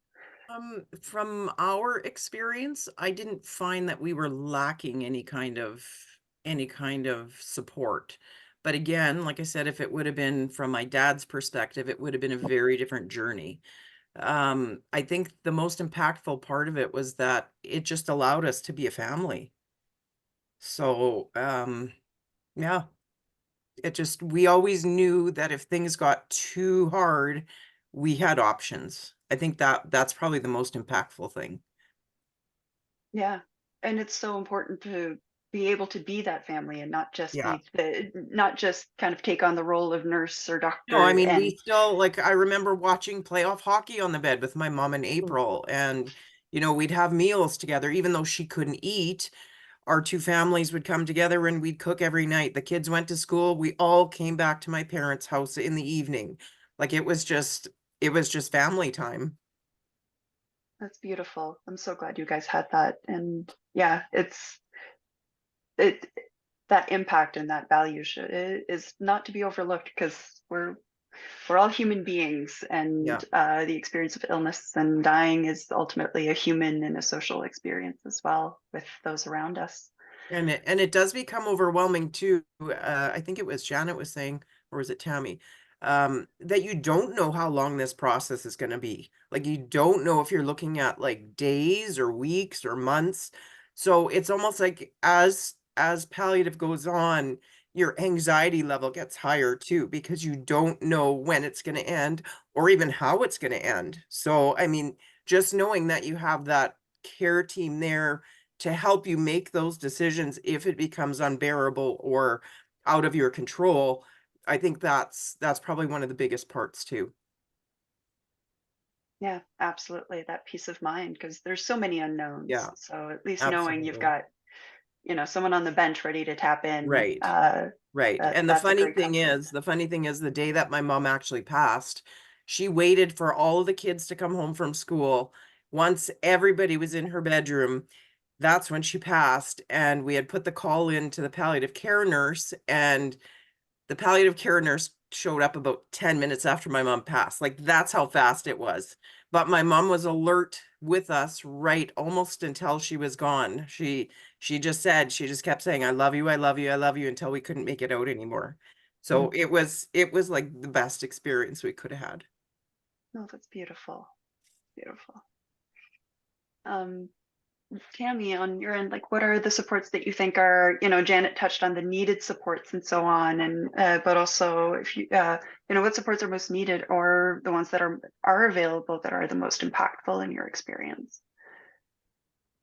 From our experience, I didn't find that we were lacking any kind of support. But again, like I said, if it would have been from my dad's perspective, it would have been a very different journey. I think the most impactful part of it was that it just allowed us to be a family. So, yeah, we always knew that if things got too hard, we had options. I think that's probably the most impactful thing. Yeah, and it's so important to be able to be that family and not just Yeah. not just kind of take on the role of nurse or No, I doctor. mean, we And still, like, I remember watching playoff hockey on the bed with my mom in April, and, we'd have meals together, even though she couldn't eat. Our two families would come together and we'd cook every night. The kids went to school. We all came back to my parents' house in the evening. Like it was just family time. that's beautiful. I'm so glad you guys had that. And yeah, it that impact and that value is not to be overlooked, because we're all human beings, and Yeah. the experience of illness and dying is ultimately a human and a social experience as well with those around us. And it does become overwhelming too. I think it was Janet was saying, or was it Tammy, that you don't know how long this process is going to be. Like you don't know if you're looking at like days or weeks or months. So it's almost like as palliative goes on, your anxiety level gets higher too, because you don't know when it's going to end or even how it's going to end. So I mean, just knowing that you have that care team there to help you make those decisions if it becomes unbearable or out of your control, I think that's probably one of the biggest parts too. Yeah, absolutely. That peace of mind, because there's so many unknowns. Yeah, So at least knowing you've absolutely. got, someone on the bench ready to tap in, Right. Right. And that's a great comfort. the funny thing is the day that my mom actually passed, she waited for all of the kids to come home from school. Once everybody was in her bedroom, that's when she passed. And we had put the call in to the palliative care nurse, and the palliative care nurse showed up about 10 minutes after my mom passed. Like that's how fast it was. But my mom was alert with us right almost until she was gone. She just said, she just kept saying, I love you, I love you, I love you, until we couldn't make it out anymore. So it was like the best experience we could have had. Oh, that's beautiful. Beautiful. Um, Tammy, on your end, like what are the supports that you think are, Janet touched on the needed supports and so on, and but also if what supports are most needed, or the ones that are available that are the most impactful in your experience?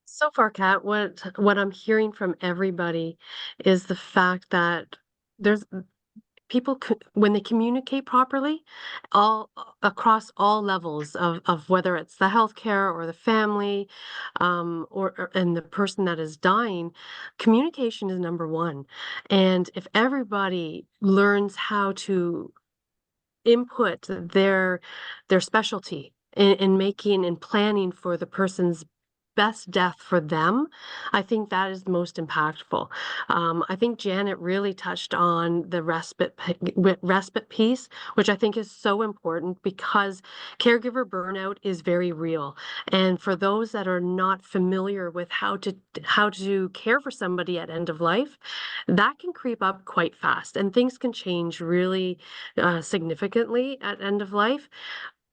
So far, Kat, what I'm hearing from everybody is the fact that there's people when they communicate properly, all across all levels of whether it's the healthcare or the family, and the person that is dying, communication is number one. And if everybody learns how to input their specialty in making and planning for the person's best death for them, I think that is the most impactful. I think Janet really touched on the respite piece, which I think is so important because caregiver burnout is very real. And for those that are not familiar with how to care for somebody at end of life, that can creep up quite fast, and things can change really significantly at end of life.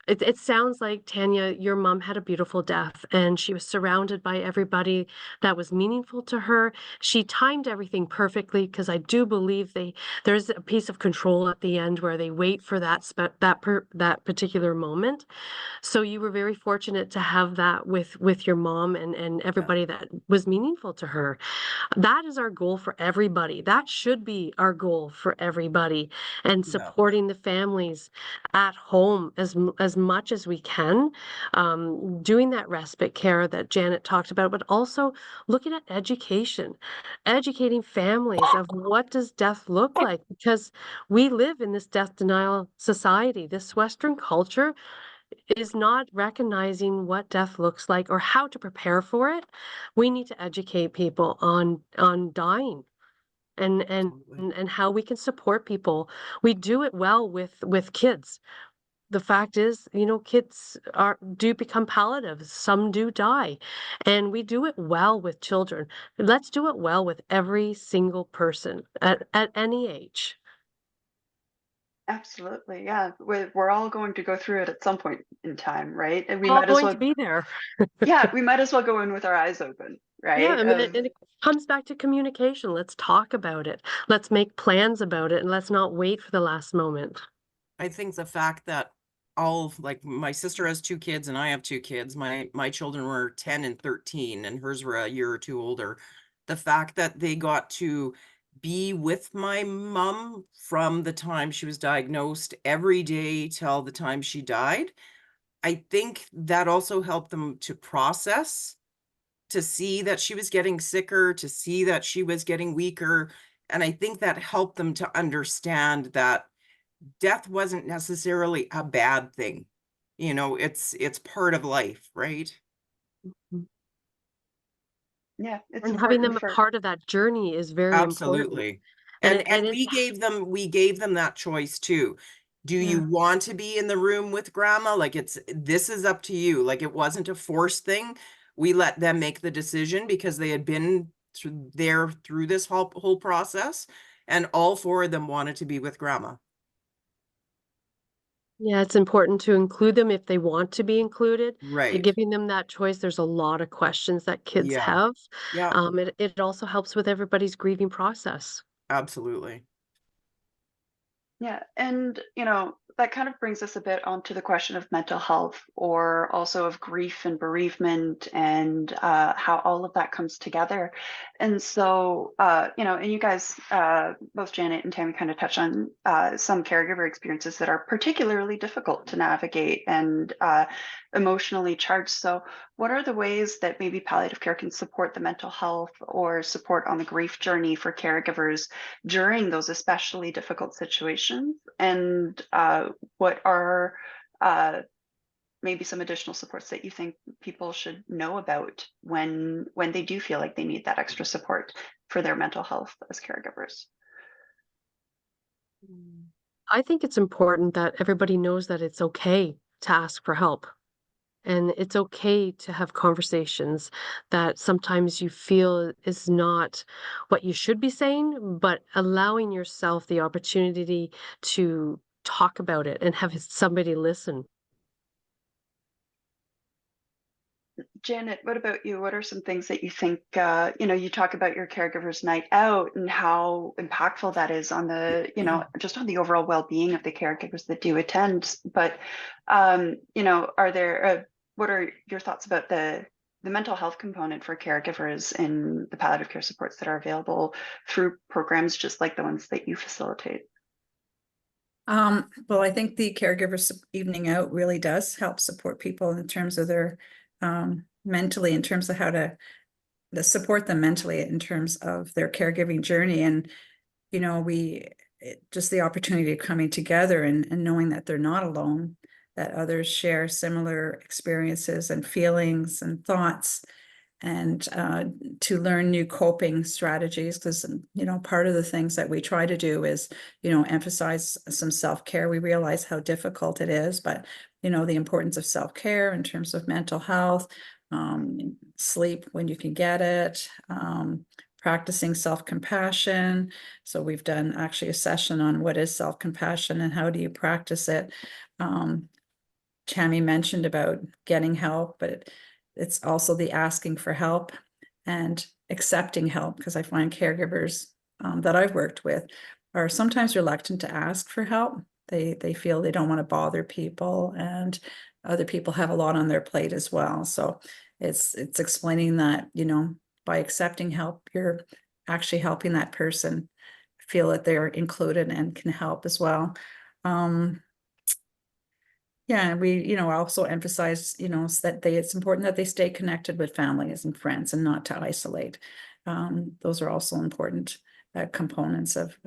It sounds like, Tanya, your mom had a beautiful death and she was surrounded by everybody that was meaningful to her. She timed everything perfectly because I do believe there's a piece of control at the end where they wait for that particular moment. So you were very fortunate to have that with your mom and Yeah. everybody that was meaningful to her. That is our goal for everybody. That should be our goal for everybody, and Yeah. supporting the families at home as much as we can, doing that respite care that Janet talked about, but also looking at education, educating families of what does death look like, because we live in this death denial society. This Western culture is not recognizing what death looks like or how to prepare for it. We need to educate people on dying and Absolutely. and how we can support people. We do it well with kids. The fact is, kids do become palliative. Some do die, and we do it well with children. Let's do it well with every single person at any age. Absolutely, yeah. We're all going to go through it at some point in time, right? And we We're all might as going to well, be there. yeah, we might as well go in with our eyes open, Yeah, right? I mean, and it comes back to communication. Let's talk about it. Let's make plans about it, and let's not wait for the last moment. I think the fact that all like my sister has two kids and I have two kids. My children were 10 and 13 and hers were a year or two older. The fact that they got to be with my mom from the time she was diagnosed every day till the time she died, I think that also helped them to process, to see that she was getting sicker, to see that she was getting weaker. And I think that helped them to understand that death wasn't necessarily a bad thing. It's part of life, right? Mm. Yeah, it's And having important them a for part of that journey is very important. Absolutely. And And it we gave them that choice too. Do you Yeah. want to be in the room with grandma? Like this is up to you. Like it wasn't a forced thing. We let them make the decision because they had been through this whole process, and all four of them wanted to be with grandma. Yeah, it's important to include them if they want to be included. By Right. giving them that choice, there's a lot of questions that kids Yeah. have. Yeah, It also helps with everybody's grieving process. absolutely. Yeah, and that kind of brings us a bit onto the question of mental health, or also of grief and bereavement, and how all of that comes together. And so, and you guys, both Janet and Tammy, kind of touch on some caregiver experiences that are particularly difficult to navigate and emotionally charged. So, what are the ways that maybe palliative care can support the mental health or support on the grief journey for caregivers during those especially difficult situations? And what are maybe some additional supports that you think people should know about when they do feel like they need that extra support for their mental health as caregivers? I think it's important that everybody knows that it's okay to ask for help. And it's okay to have conversations that sometimes you feel is not what you should be saying, but allowing yourself the opportunity to talk about it and have somebody listen. Janet, what about you? What are some things that you think, you talk about your caregiver's night out and how impactful that is on the, just on the overall well-being of the caregivers that do attend. But, are there, what are your thoughts about the mental health component for caregivers in the palliative care supports that are available through programs just like the ones that you facilitate? Well, I think the evening out really does help support people in terms of their mentally, in terms of how to support them mentally in terms of their caregiving journey. And, just the opportunity of coming together and knowing that they're not alone, that others share similar experiences and feelings and thoughts, and to learn new coping strategies, because part of the things that we try to do is emphasize some self-care. We realize how difficult it is, but the importance of self-care in terms of mental health, sleep when you can get it, practicing self-compassion. So we've done actually a session on what is self-compassion and how do you practice it. Tammy mentioned about getting help, but it's also the asking for help and accepting help, because I find caregivers that I've worked with are sometimes reluctant to ask for help. They feel they don't want to bother people, and other people have a lot on their plate as well. So it's explaining that, by accepting help, you're actually helping that person feel that they're included and can help as well. Yeah, we, also emphasize, that it's important that they stay connected with families and friends and not to isolate. Those are also important components of,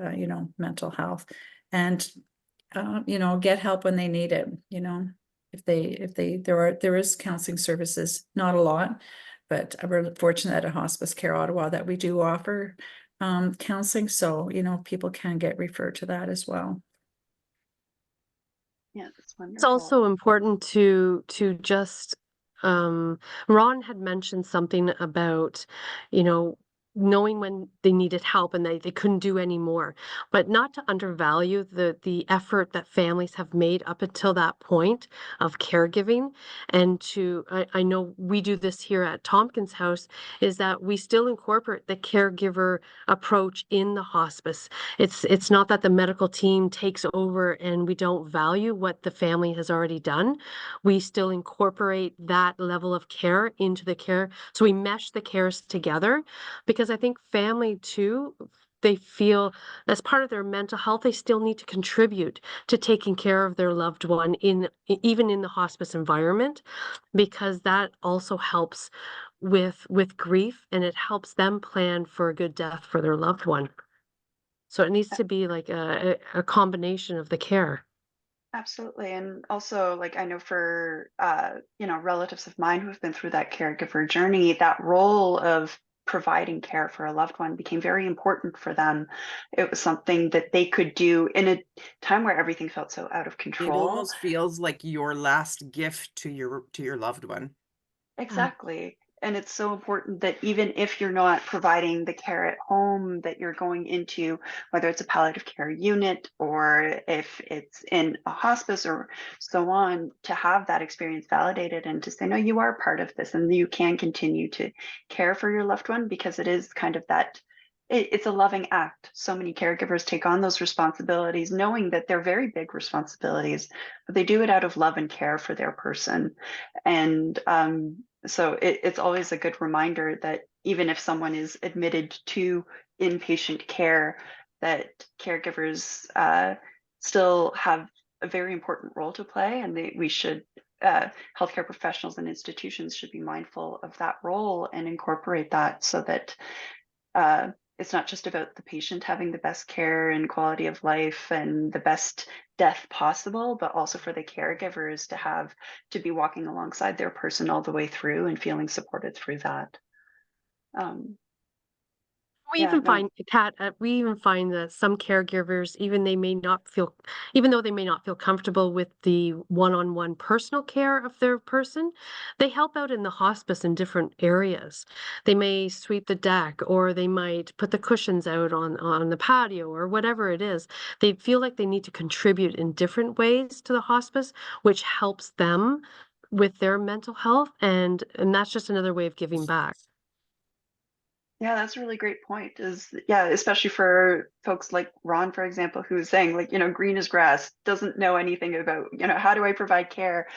mental health. And, get help when they need it, there is counseling services, not a lot, but we're fortunate at Hospice Care Ottawa that we do offer counseling. So, people can get referred to that as well. Yeah, that's It's wonderful. also important to just Ron had mentioned something about, you know, knowing when they needed help and they couldn't do any more, but not to undervalue the effort that families have made up until that point of caregiving. And I know we do this here at Tompkins House, is that we still incorporate the caregiver approach in the hospice. It's not that the medical team takes over and we don't value what the family has already done. We still incorporate that level of care into the care. So we mesh the cares together, because I think family too, they feel as part of their mental health, they still need to contribute to taking care of their loved one even in the hospice environment, because that also helps with grief, and it helps them plan for a good death for their loved one. So it needs to be like a combination of the care. Absolutely. And also, like, I know for relatives of mine who've been through that caregiver journey, that role of providing care for a loved one became very important for them. It was something that they could do in a time where everything felt so out of It control. almost feels like your last gift to your loved one. Exactly. And it's so important that even if you're not providing the care at home, that you're going into, whether it's a palliative care unit or if it's in a hospice or so on, to have that experience validated and to say, no, you are part of this and you can continue to care for your loved one, because it is kind of that. It's a loving act. So many caregivers take on those responsibilities, knowing that they're very big responsibilities, but they do it out of love and care for their person. And so it's always a good reminder that even if someone is admitted to inpatient care, that caregivers still have a very important role to play, and we should, healthcare professionals and institutions should be mindful of that role and incorporate that, so that uh, it's not just about the patient having the best care and quality of life and the best death possible, but also for the caregivers to be walking alongside their person all the way through and feeling supported through that. Um, We yeah, even no, find, Kat, we even find that some caregivers, even though they may not feel comfortable with the one-on-one personal care of their person, they help out in the hospice in different areas. They may sweep the deck, or they might put the cushions out on the patio, or whatever it is. They feel like they need to contribute in different ways to the hospice, which helps them with their mental health, and that's just another way of giving back. yeah, that's a really great point. Yeah, especially for folks like Ron, for example, who's saying, like, green as grass, doesn't know anything about, how do I provide care?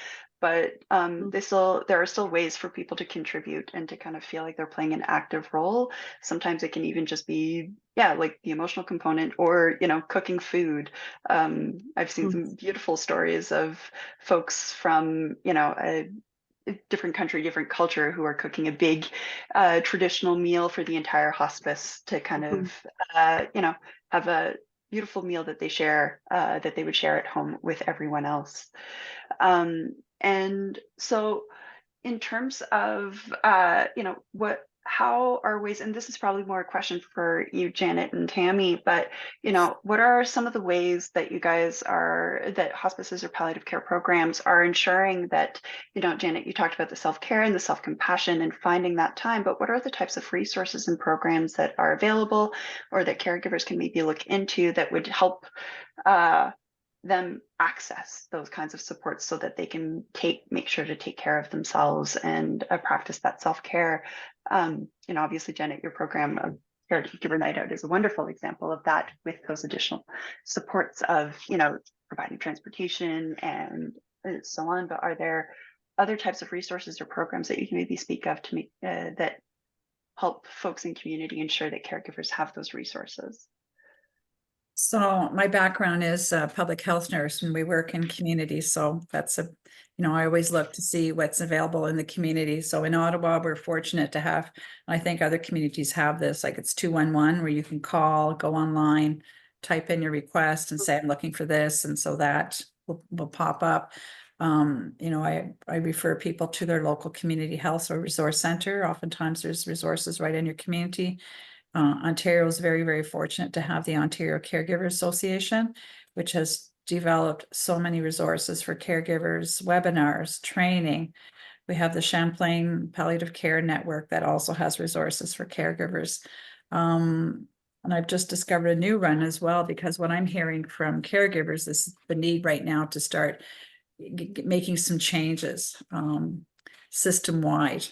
But there are still ways for people to contribute and to kind of feel like they're playing an active role. Sometimes it can even just be, yeah, like the emotional component, or cooking food. I've seen some beautiful stories of folks from a different country, different culture, who are cooking a big traditional meal for the entire hospice to kind of have a beautiful meal that they would share at home with everyone else. And so, in terms of how are ways, and this is probably more a question for you, Janet and Tammy, but what are some of the ways that that hospices or palliative care programs are ensuring that, Janet, you talked about the self-care and the self-compassion and finding that time, but what are the types of resources and programs that are available, or that caregivers can maybe look into, that would help them access those kinds of supports, so that they can make sure to take care of themselves and practice that self-care. Obviously, Janet, your program of Caregiver Night Out is a wonderful example of that, with those additional supports of providing transportation and so on. But are there other types of resources or programs that you can maybe speak of to make that help folks in community ensure that caregivers have those resources? So my background is a public health nurse, and we work in communities. So that's I always look to see what's available in the community. So in Ottawa, we're fortunate to have, I think other communities have this, like it's 211, where you can call, go online, type in your request and say, I'm looking for this. And so that will pop up. I refer people to their local community health or resource center. Oftentimes there's resources right in your community. Ontario is very, very fortunate to have the Ontario Caregiver Association, which has developed so many resources for caregivers, webinars, training. We have the Champlain Palliative Care Network that also has resources for caregivers. And I've just discovered a new run as well, because what I'm hearing from caregivers is the need right now to start making some changes system-wide,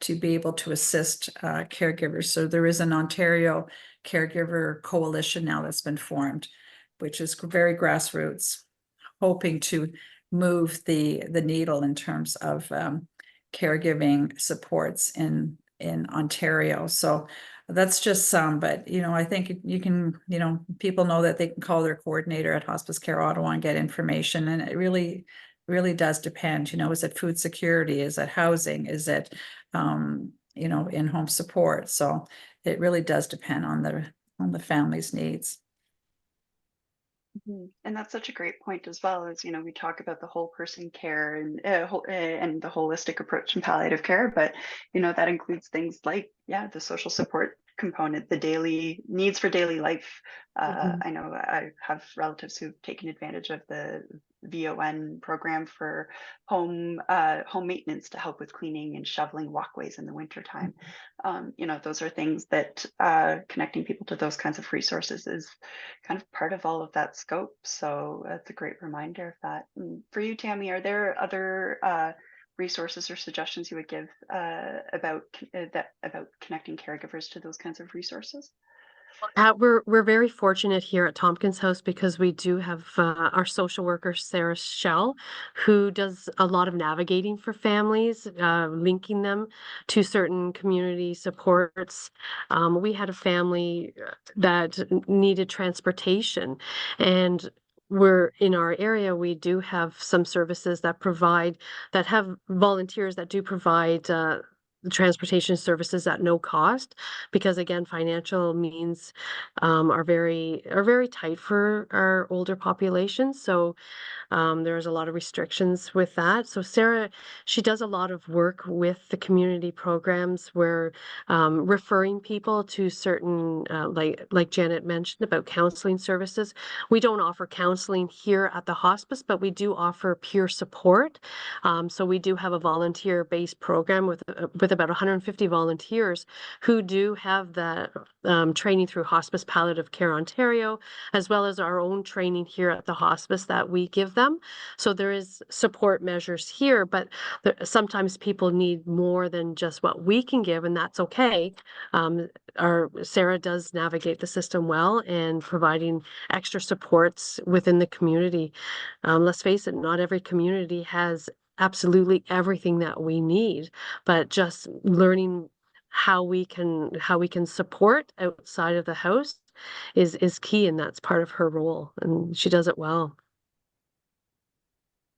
to be able to assist caregivers. So there is an Ontario Caregiver Coalition now that's been formed, which is very grassroots, hoping to move the needle in terms of caregiving supports in Ontario. So that's just some, but I think you can, people know that they can call their coordinator at Hospice Care Ottawa and get information, and it really does depend. Is it food security? Is it housing? Is it in-home support? So it really does depend on the family's needs. And that's such a great point as well. As you know, we talk about the whole person care and and the holistic approach in palliative care, but you know that includes things like the social support component, the daily needs for daily life. Mhm. I know I have relatives who've taken advantage of the VON program for home maintenance to help with cleaning and shoveling walkways in the wintertime. You know, those are things that connecting people to those kinds of resources is kind of part of all of that scope. So that's a great reminder of that. And for you, Tammy, are there other resources or suggestions you would give about connecting caregivers to those kinds of resources? We're very fortunate here at Tompkins House because we do have our social worker Sarah Shell, who does a lot of navigating for families, linking them to certain community supports. We had a family that needed transportation, and we're in our area. We do have some services that have volunteers that do provide. Transportation services at no cost because again financial means are very tight for our older population. So there's a lot of restrictions with that. So Sarah, she does a lot of work with the community programs where referring people to certain, like Janet mentioned about counseling services. We don't offer counseling here at the hospice, but we do offer peer support. So we do have a volunteer-based program with about 150 volunteers who do have that training through Hospice Palliative Care Ontario, as well as our own training here at the hospice that we give them. So there is support measures here, but sometimes people need more than just what we can give, and that's okay. Our Sarah does navigate the system well and providing extra supports within the community. Let's face it, not every community has absolutely everything that we need, but just learning how we can support outside of the house is key, and that's part of her role, and she does it well.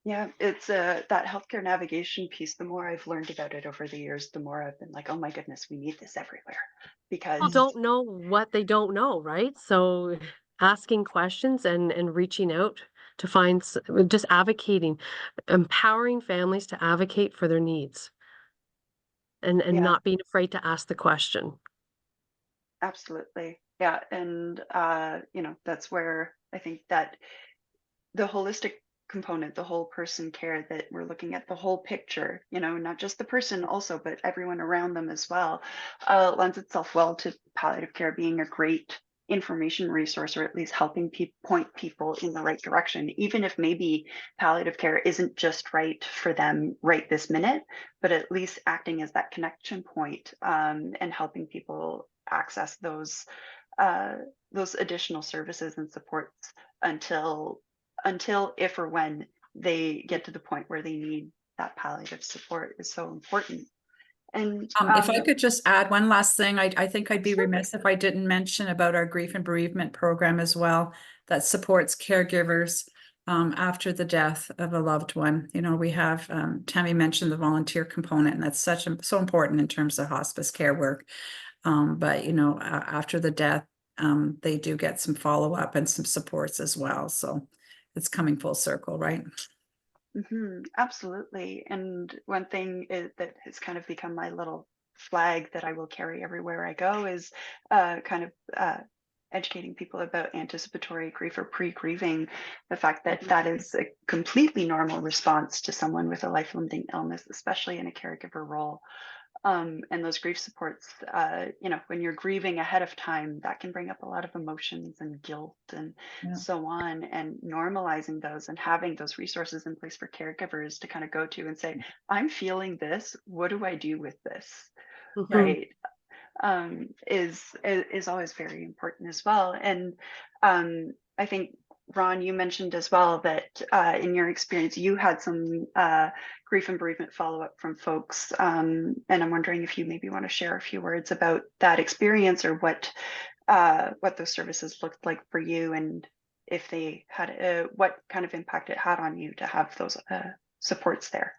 Yeah, it's that healthcare navigation piece. The more I've learned about it over the years, the more I've been like, oh my goodness, we need this everywhere. People Because don't know what they don't know, right? So asking questions and reaching out to just advocating, empowering families to advocate for their needs and yeah, not being afraid to ask the question. absolutely. Yeah, and you know, that's where I think that the holistic component, the whole person care, that we're looking at the whole picture, you know, not just the person also, but everyone around them as well, lends itself well to palliative care being a great information resource, or at least helping point people in the right direction, even if maybe palliative care isn't just right for them right this minute, but at least acting as that connection point, and helping people access uh, those additional services and supports until if or when they get to the point where they need that palliative support is so important. And If I could just add one last thing, I think I'd be sure. remiss if I didn't mention about our grief and bereavement program as well, that supports caregivers after the death of a loved one. You know, we have Tammy mentioned the volunteer component, and that's so important in terms of hospice care work. But you know, after the death, they do get some follow-up and some supports as well. So it's coming full circle, right? Absolutely. And one thing that has kind of become my little flag that I will carry everywhere I go is kind of educating people about anticipatory grief or pre-grieving, the fact that that is a completely normal response to someone with a life-limiting illness, especially in a caregiver role. And those grief supports, you know, when you're grieving ahead of time, that can bring up a lot of emotions and guilt and Yeah. so on. And normalizing those and having those resources in place for caregivers to kind of go to and say, I'm feeling this. What do I do with this? Mhm. Right. Is always very important as well. And I think Ron, you mentioned as well that in your experience you had some grief and bereavement follow up from folks, and I'm wondering if you maybe want to share a few words about that experience or what those services looked like for you, and if they had what kind of impact it had on you to have those supports there.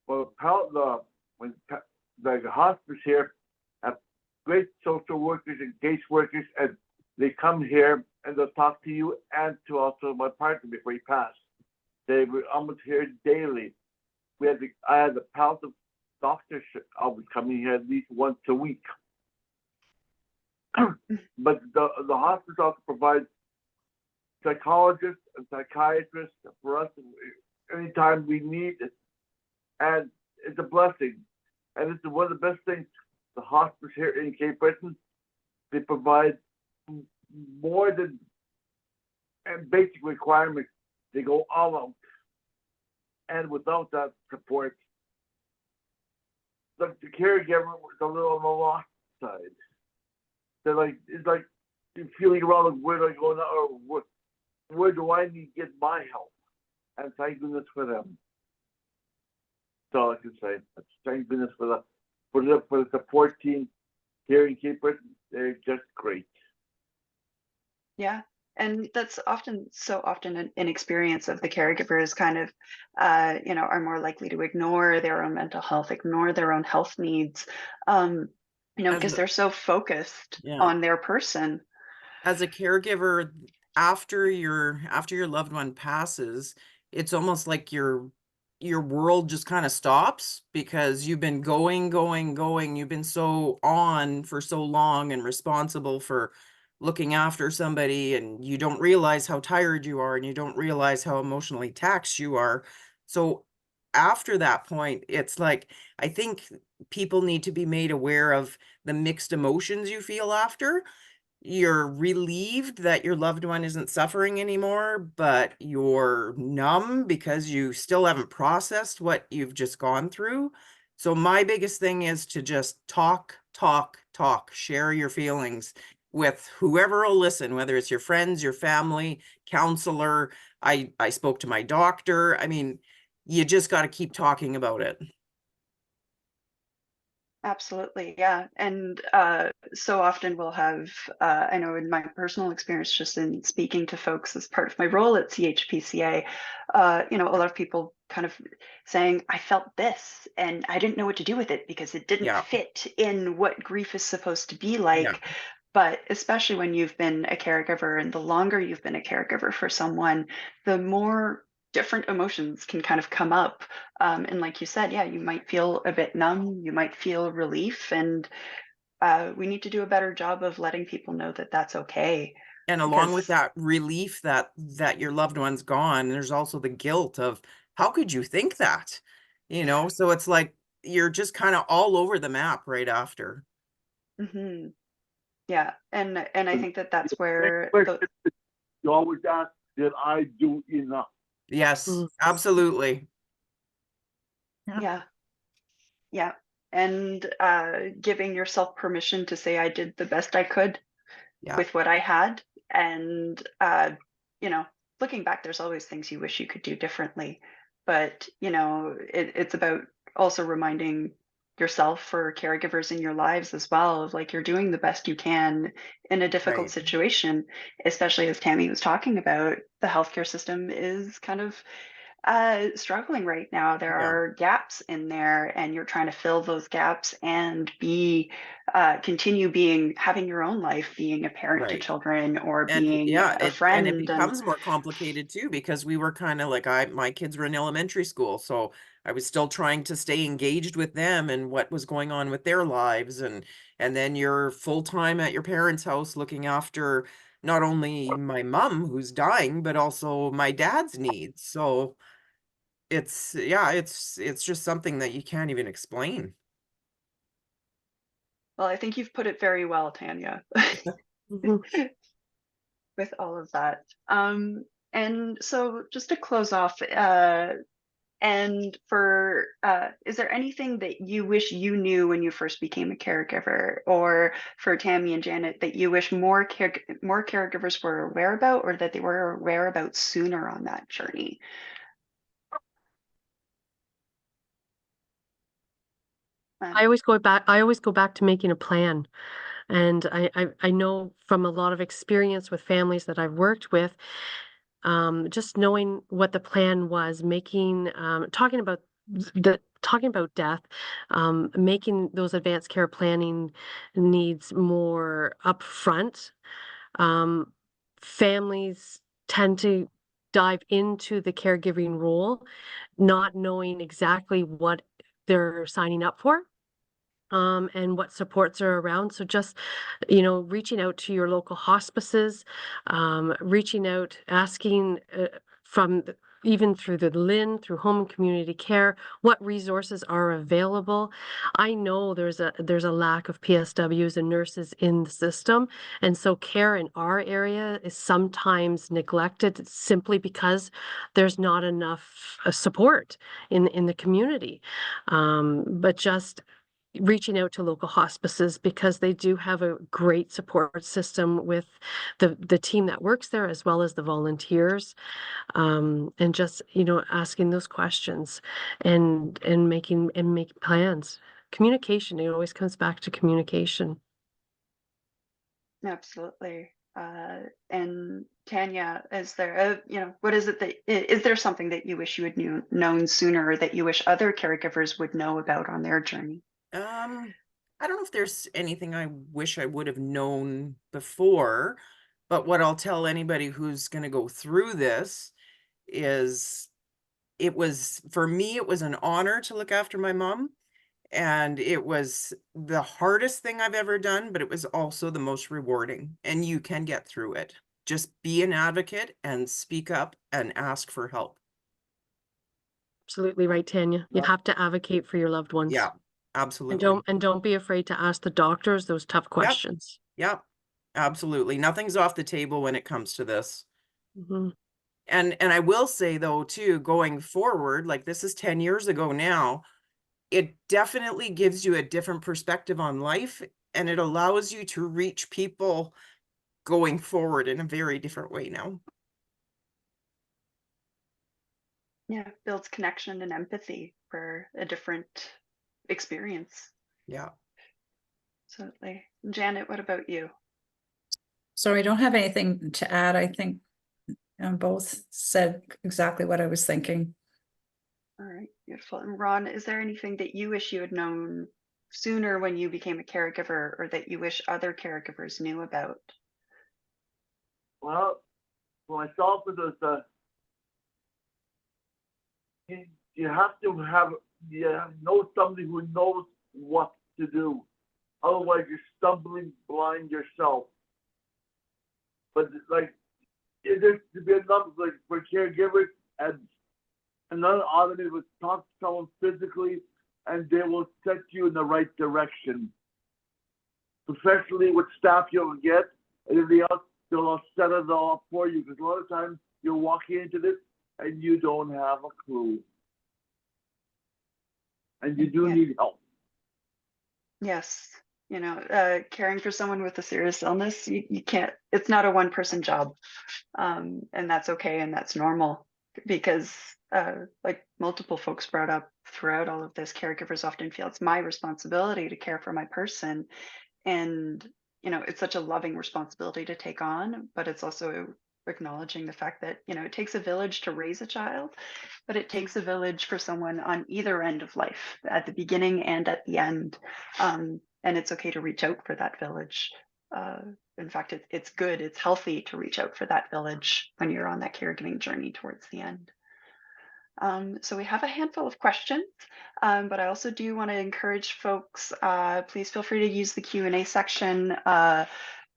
Well, the hospice here have great social workers and caseworkers, and they come here and they'll talk to you and to also my partner before he passed. They were almost here daily. I had the palliative doctor always coming here at least once a week. But the hospice also provides psychologists and psychiatrists for us anytime we need it. And it's a blessing. And it's one of the best things, the hospice here in Cape Breton, they provide more than basic requirements. They go all out. And without that support, the caregiver was a little on the lost side. They're like, it's like you're feeling around, like, where do I go now, or where do I need to get my help? And thank goodness for them. That's all I can say. Thank goodness for the support team here in Cape Breton. They're just great. Yeah. And that's so often an experience of the caregivers kind of, are more likely to ignore their own mental health, ignore their own health needs, because they're so focused on their person. As a caregiver, after your loved one passes, it's almost like your world just kind of stops, because you've been going. You've been so on for so long and responsible for looking after somebody, and you don't realize how tired you are, and you don't realize how emotionally taxed you are. So after that point, it's like, I think people need to be made aware of the mixed emotions you feel after. You're relieved that your loved one isn't suffering anymore, but you're numb because you still haven't processed what you've just gone through. So my biggest thing is to just talk, share your feelings with whoever will listen, whether it's your friends, your family, counselor. I spoke to my doctor. I mean, you just got to keep talking about it. Absolutely, yeah. And so often we'll have, I know in my personal experience, just in speaking to folks as part of my role at chpca, a lot of people kind of saying, I felt this and I didn't know what to do with it because it didn't fit in what grief is supposed to be like. But especially when you've been a caregiver, and the longer you've been a caregiver for someone, the more different emotions can kind of come up. And like you said, you might feel a bit numb, you might feel relief, and we need to do a better job of letting people know that that's okay. And along with that relief that your loved one's gone, there's also the guilt of, how could you think that? So it's like you're just kind of all over the map right after. Mm-hmm. Yeah, and I think that's where you always ask, did I do enough? Yes, absolutely. Yeah. And giving yourself permission to say, I did the best I could with what I had. And, looking back, there's always things you wish you could do differently. But, it's about also reminding yourself or caregivers in your lives as well of, like, you're doing the best you can in a difficult situation, especially as Tammy was talking about. The healthcare system is kind of struggling right now. There are gaps in there, and you're trying to fill those gaps and continue having your own life, being a parent to children, or being a friend. And it becomes more complicated too, because we were kind of like, my kids were in elementary school, so I was still trying to stay engaged with them and what was going on with their lives, and then you're full-time at your parents' house looking after not only my mom who's dying, but also my dad's needs. So it's just something that you can't even explain. Well, I think you've put it very well, Tanya, with all of that. And so just to close off, and for is there anything that you wish you knew when you first became a caregiver, or for Tammy and Janet, that you wish more caregivers were aware about, or that they were aware about sooner on that journey? I always go back to making a plan. And I know from a lot of experience with families that I've worked with, just knowing what the plan was, talking about death, making those advanced care planning needs more upfront, families tend to dive into the caregiving role, not knowing exactly what they're signing up for, and what supports are around. So just, reaching out to your local hospices, reaching out, asking even through the LIN, through home and community care, what resources are available. I know there's a lack of PSWs and nurses in the system, and so care in our area is sometimes neglected simply because there's not enough support in the community. But just reaching out to local hospices, because they do have a great support system with the team that works there as well as the volunteers, and just asking those questions and making plans. Communication, it always comes back to communication. Absolutely. And Tanya, is there what is it that is there something that you wish you had known sooner, or that you wish other caregivers would know about on their journey? I don't know if there's anything I wish I would have known before, but what I'll tell anybody who's going to go through this is for me, it was an honor to look after my mom. And it was the hardest thing I've ever done, but it was also the most rewarding. And you can get through it. Just be an advocate and speak up and ask for help. Absolutely right, Tanya. You have to advocate for your loved ones. Yeah, absolutely. And don't be afraid to ask the doctors those tough questions. Yep, absolutely. Nothing's off the table when it comes to this. Mm-hmm. And I will say though, too, going forward, like this is 10 years ago now, it definitely gives you a different perspective on life, and it allows you to reach people going forward in a very different way now. Yeah, builds connection and empathy for a different experience. Yeah. Absolutely. Janet, what about you? So I don't have anything to add. I think both said exactly what I was thinking. All right, beautiful. And Ron, is there anything that you wish you had known sooner when you became a caregiver, or that you wish other caregivers knew about? Well, for myself, it was you have to know somebody who knows what to do. Otherwise, you're stumbling blind yourself. But like, there's to be enough like for caregivers, and another automated would talk to someone physically, and they will set you in the right direction. Professionally, what staff you'll get, and everything else, they'll all set it all up for you. Because a lot of times you're walking into this and you don't have a clue, and you do need help. Yes. Caring for someone with a serious illness, you can't, it's not a one-person job. And that's okay, and that's normal, because like multiple folks brought up throughout all of this, caregivers often feel it's my responsibility to care for my person. And it's such a loving responsibility to take on, but it's also acknowledging the fact that it takes a village to raise a child, but it takes a village for someone on either end of life, at the beginning and at the end. And it's okay to reach out for that village. In fact, it's good, it's healthy to reach out for that village when you're on that caregiving journey towards the end. So we have a handful of questions, but I also do want to encourage folks, please feel free to use the Q&A section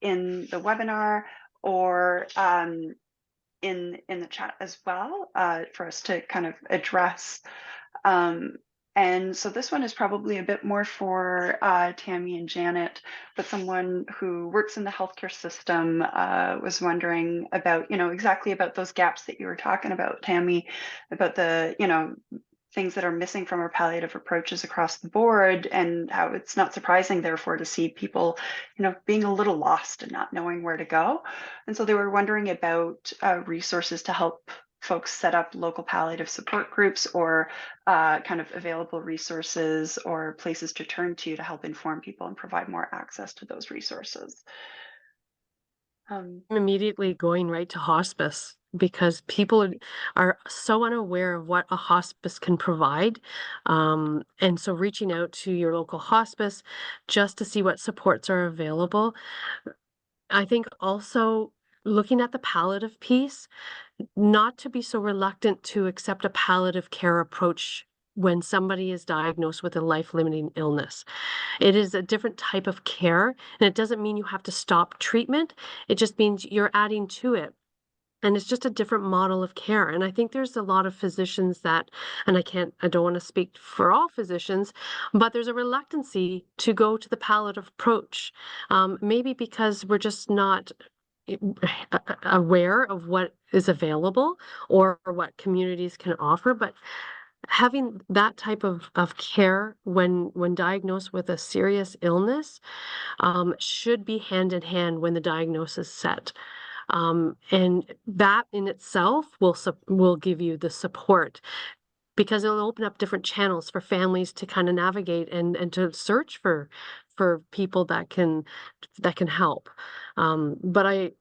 in the webinar, or in the chat as well, for us to kind of address. And so this one is probably a bit more for Tammy and Janet, but someone who works in the healthcare system was wondering about, exactly about those gaps that you were talking about, Tammy, about the, things that are missing from our palliative approaches across the board, and how it's not surprising, therefore, to see people, being a little lost and not knowing where to go. And so they were wondering about resources to help folks set up local palliative support groups, or kind of available resources or places to turn to help inform people and provide more access to those resources. Immediately going right to hospice, because people are so unaware of what a hospice can provide. And so reaching out to your local hospice just to see what supports are available. I think also looking at the palliative piece, not to be so reluctant to accept a palliative care approach when somebody is diagnosed with a life-limiting illness. It is a different type of care, and it doesn't mean you have to stop treatment. It just means you're adding to it. And it's just a different model of care. And I think there's a lot of physicians that, and I don't want to speak for all physicians, but there's a reluctancy to go to the palliative approach. Maybe because we're just not aware of what is available or what communities can offer. But having that type of care when diagnosed with a serious illness should be hand in hand when the diagnosis is set. And that in itself will give you the support because it'll open up different channels for families to kind of navigate and to search for people that can help. But I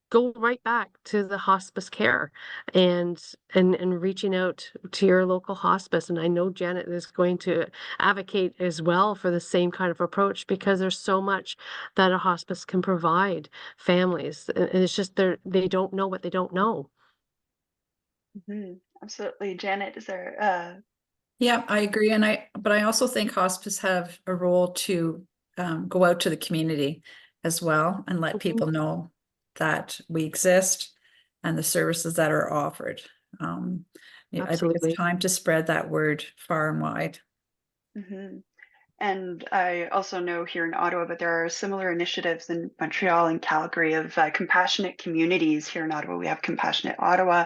go right back to the hospice care and reaching out to your local hospice. And I know Janet is going to advocate as well for the same kind of approach because there's so much that a hospice can provide families. And it's just they don't know what they don't know. Absolutely. Janet, is there Yeah, I agree. But I also think hospice have a role to go out to the community as well and let people know that we exist and the services that are offered. I think Absolutely. it's time to spread that word far and wide. And I also know here in Ottawa, but there are similar initiatives in Montreal and Calgary of compassionate communities. Here in Ottawa, we have Compassionate Ottawa.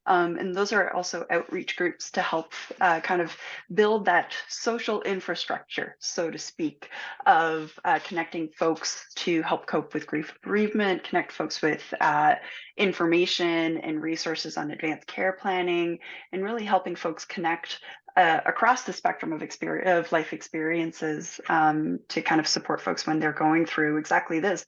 And those are also outreach groups to help kind of build that social infrastructure, so to speak, of connecting folks to help cope with grief and bereavement, connect folks with information and resources on advanced care planning, and really helping folks connect across the spectrum of life experiences to kind of support folks when they're going through exactly this,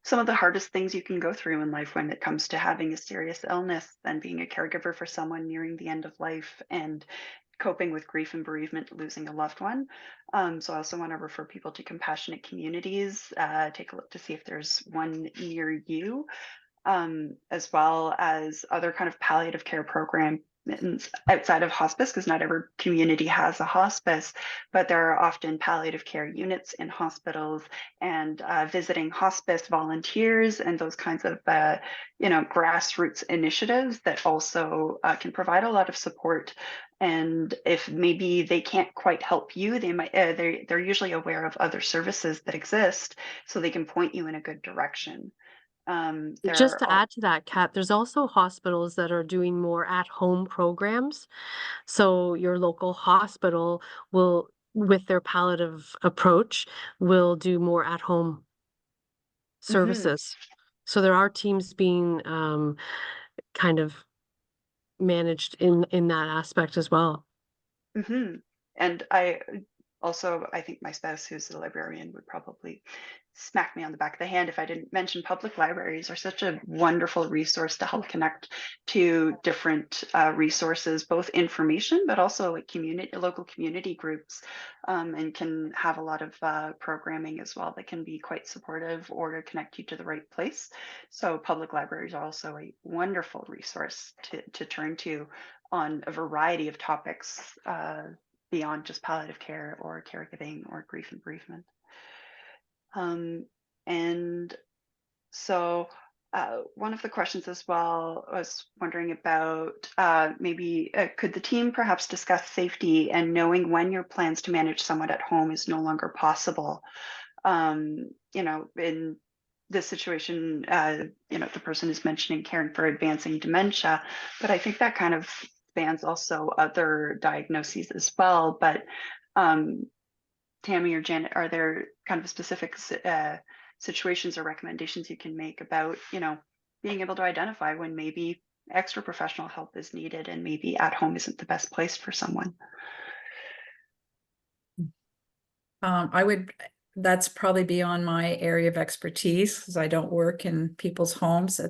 some of the hardest things you can go through in life when it comes to having a serious illness and being a caregiver for someone nearing the end of life and coping with grief and bereavement, losing a loved one. So I also want to refer people to compassionate communities. Take a look to see if there's one near you, as well as other kind of palliative care programs outside of hospice, because not every community has a hospice, but there are often palliative care units in hospitals and visiting hospice volunteers and those kinds of grassroots initiatives that also can provide a lot of support. And if maybe they can't quite help you, they might they're usually aware of other services that exist, so they can point you in a good direction. Just to add to that, Kat, there's also hospitals that are doing more at-home programs. So your local hospital will, with their palliative approach, will do more at-home services. So there are teams being kind of managed in that aspect as well. And I think my spouse, who's a librarian, would probably smack me on the back of the hand if I didn't mention public libraries are such a wonderful resource to help connect to different resources, both information, but also like local community groups, and can have a lot of programming as well that can be quite supportive or to connect you to the right place. So public libraries are also a wonderful resource to turn to on a variety of topics beyond just palliative care or caregiving or grief and bereavement. And so one of the questions as well, I was wondering about maybe could the team perhaps discuss safety and knowing when your plans to manage someone at home is no longer possible? In this situation, the person is mentioning caring for advancing dementia, but I think that kind of spans also other diagnoses as well. But Tammy or Janet, are there kind of specific situations or recommendations you can make about, being able to identify when maybe extra professional help is needed and maybe at home isn't the best place for someone? That's probably beyond my area of expertise because I don't work in people's homes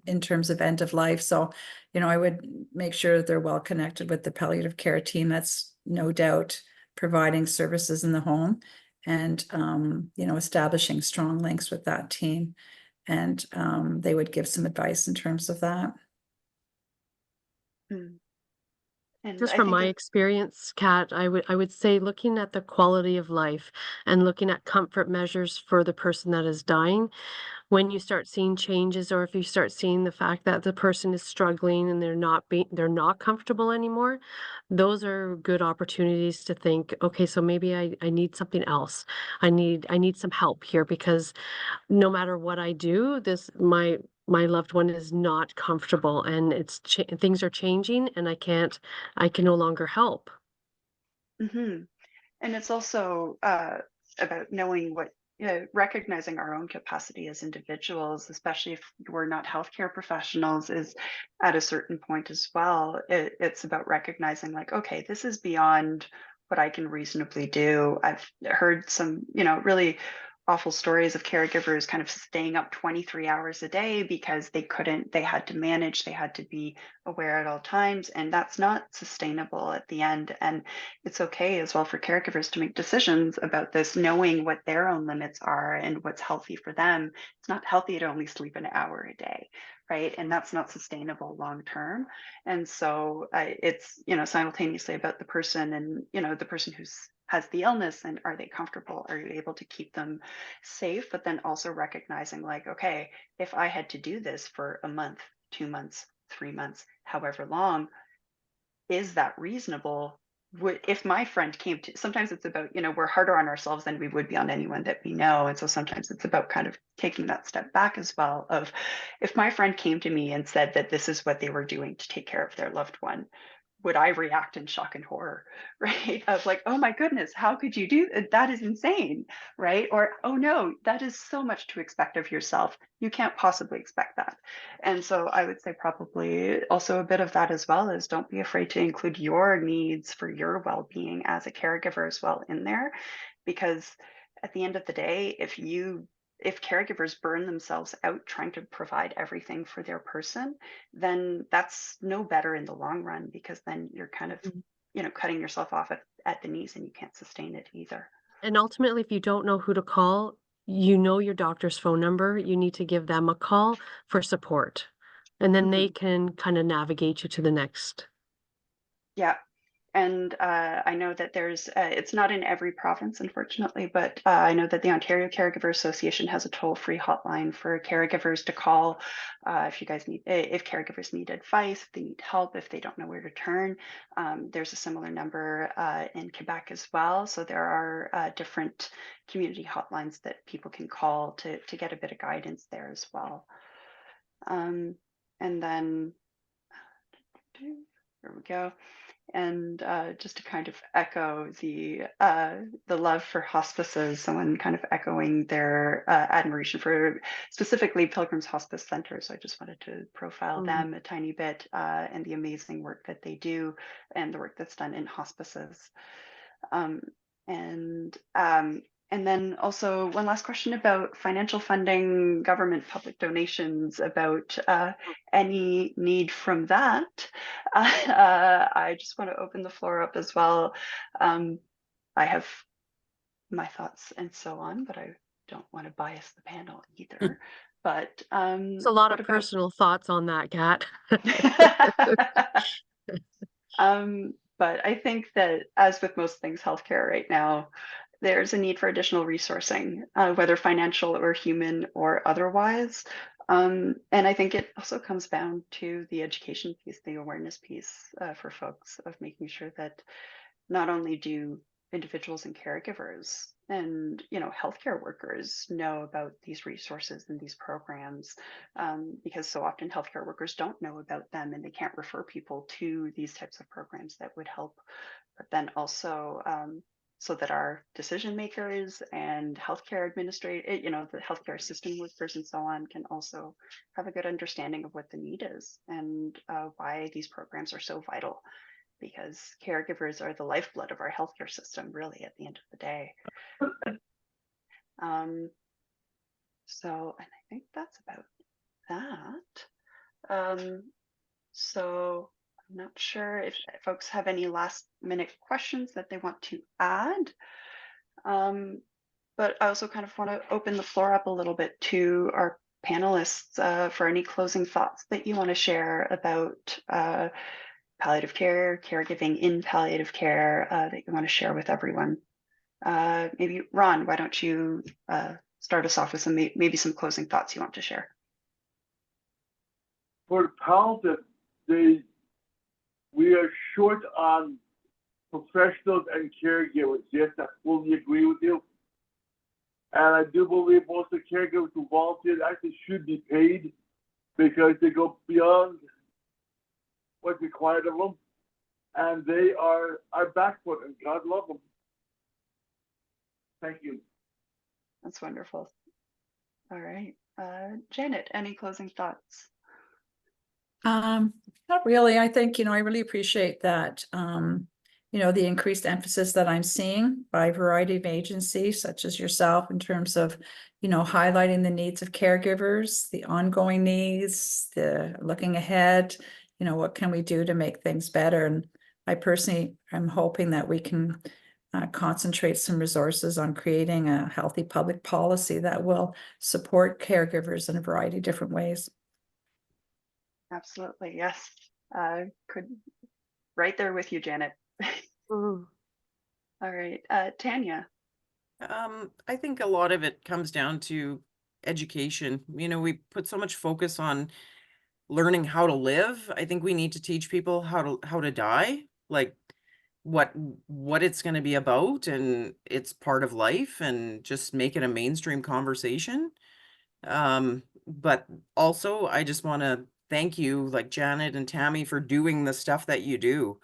in terms of end of life. So, I would make sure that they're well connected with the palliative care team. That's no doubt providing services in the home and, establishing strong links with that team. And they would give some advice in terms of that. Mm. And Just I from think my experience, Kat, I would say looking at the quality of life and looking at comfort measures for the person that is dying, when you start seeing changes, or if you start seeing the fact that the person is struggling and they're not comfortable anymore, those are good opportunities to think, okay, so maybe I need something else. I need some help here, because no matter what I do, my loved one is not comfortable, and things are changing, and I can no longer help. hmm And it's also about knowing recognizing our own capacity as individuals, especially if we're not healthcare professionals, is at a certain point as well. It's about recognizing, like, okay, this is beyond what I can reasonably do. I've heard some, really awful stories of caregivers kind of staying up 23 hours a day because they had to manage, they had to be aware at all times. And that's not sustainable at the end. And it's okay as well for caregivers to make decisions about this, knowing what their own limits are and what's healthy for them. It's not healthy to only sleep an hour a day, right? And that's not sustainable long term. And so it's, simultaneously about the person, and, the person who's has the illness, and are they comfortable? Are you able to keep them safe? But then also recognizing, like, okay, if I had to do this for a month, 2 months, 3 months, however long, is that reasonable? If my friend came to, sometimes it's about, we're harder on ourselves than we would be on anyone that we know. And so sometimes it's about kind of taking that step back as well, of, if my friend came to me and said that this is what they were doing to take care of their loved one, would I react in shock and horror, right? Of like, oh my goodness, how could you do that? That is insane, right? Or, oh no, that is so much to expect of yourself. You can't possibly expect that. And so I would say probably also a bit of that as well is, don't be afraid to include your needs for your well-being as a caregiver as well in there, because at the end of the day, if caregivers burn themselves out trying to provide everything for their person, then that's no better in the long run, because then you're kind of, Mhm. cutting yourself off at the knees, and you can't sustain it either. And ultimately, if you don't know who to call, you know your doctor's phone number, you need to give them a call for support. And then they Mhm. can kind of navigate you to the next. Yeah. And I know that it's not in every province, unfortunately, but I know that the Ontario Caregiver Association has a toll-free hotline for caregivers to call if caregivers need advice, if they need help, if they don't know where to turn. There's a similar number in Quebec as well. So there are different community hotlines that people can call to get a bit of guidance there as well. And then, here we go. And just to kind of echo the love for hospices, someone kind of echoing their admiration for specifically Pilgrim's Hospice Center. So I just wanted to profile Mm. them a tiny bit, and the amazing work that they do, and the work that's done in hospices. Um, and um, and then also one last question about financial funding, government public donations, about any need from that. I just want to open the floor up as well. I have my thoughts and so on, but I don't want to bias the panel either. But There's a lot what of about personal thoughts on that, Kat. But I think that, as with most things healthcare right now, there's a need for additional resourcing, whether financial or human or otherwise. And I think it also comes down to the education piece, the awareness piece, for folks, of making sure that not only do individuals and caregivers and, healthcare workers know about these resources and these programs, because so often healthcare workers don't know about them, and they can't refer people to these types of programs that would help. But then also, so that our decision makers and healthcare administrators, the healthcare system workers and so on, can also have a good understanding of what the need is, and why these programs are so vital, because caregivers are the lifeblood of our healthcare system, really, at the end of the day. Um, and I think that's about that. So I'm not sure if folks have any last minute questions that they want to add. but I also kind of want to open the floor up a little bit to our panelists for any closing thoughts that you want to share about palliative care, caregiving in palliative care that you want to share with everyone. Maybe Ron, why don't you start us off with some maybe some closing thoughts you want to share? For palliative, we are short on professionals and caregivers. Yes, I fully agree with you. And I do believe most of the caregivers who volunteer actually should be paid because they go beyond what's required of them. And they are our backbone, and God love them. Thank you. That's wonderful. All right. Janet, any closing thoughts? Not really. I think, I really appreciate that, the increased emphasis that I'm seeing by a variety of agencies such as yourself in terms of, highlighting the needs of caregivers, the ongoing needs, the looking ahead, what can we do to make things better? And I personally am hoping that we can concentrate some resources on creating a healthy public policy that will support caregivers in a variety of different ways. Absolutely, yes. Could right there with you, Janet. Mm. All right, Tanya. I think a lot of it comes down to education. We put so much focus on learning how to live. I think we need to teach people how to die, like what it's going to be about, and it's part of life, and just make it a mainstream conversation. But also I just want to thank you, like Janet and Tammy, for doing the stuff that you do,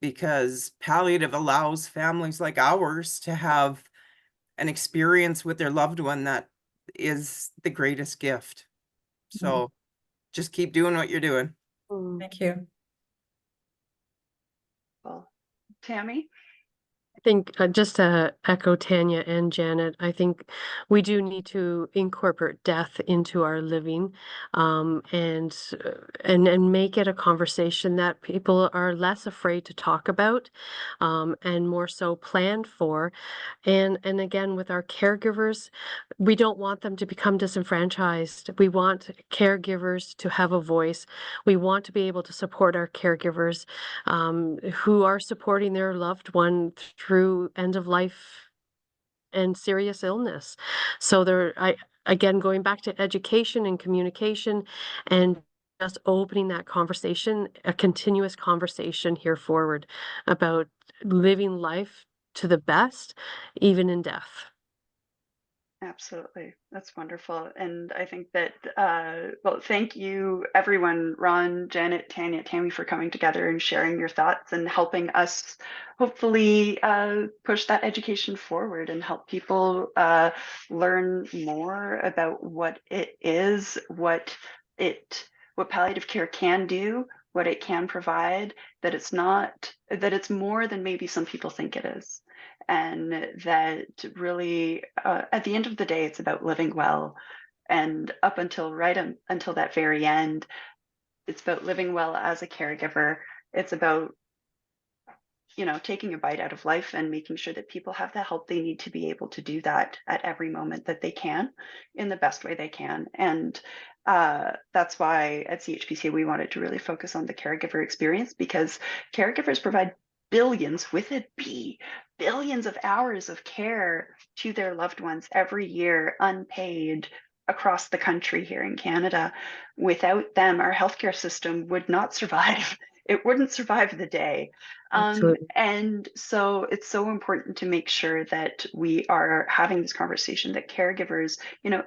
because palliative allows families like ours to have an experience with their loved one that is the greatest gift. So just keep doing what you're doing. Mm. Thank you. Well, Tammy. I think just to echo Tanya and Janet, I think we do need to incorporate death into our living, and make it a conversation that people are less afraid to talk about, and more so planned for. And again, with our caregivers, we don't want them to become disenfranchised. We want caregivers to have a voice. We want to be able to support our caregivers who are supporting their loved one through end of life and serious illness. So again, going back to education and communication and just opening that conversation, a continuous conversation here forward about living life to the best, even in death. Absolutely. That's wonderful. And I think that, well, thank you, everyone, Ron, Janet, Tanya, Tammy, for coming together and sharing your thoughts and helping us hopefully push that education forward and help people learn more about what it is, what palliative care can do, what it can provide, that it's more than maybe some people think it is. And that really, at the end of the day, it's about living well. And up until until that very end, it's about living well as a caregiver. It's about, taking a bite out of life and making sure that people have the help they need to be able to do that at every moment that they can in the best way they can. And that's why at CHPCA we wanted to really focus on the caregiver experience, because caregivers provide billions, with a B, billions of hours of care to their loved ones every year, unpaid, across the country here in Canada. Without them, our healthcare system would not survive. It wouldn't survive the day. Absolutely. And so it's so important to make sure that we are having this conversation, that caregivers,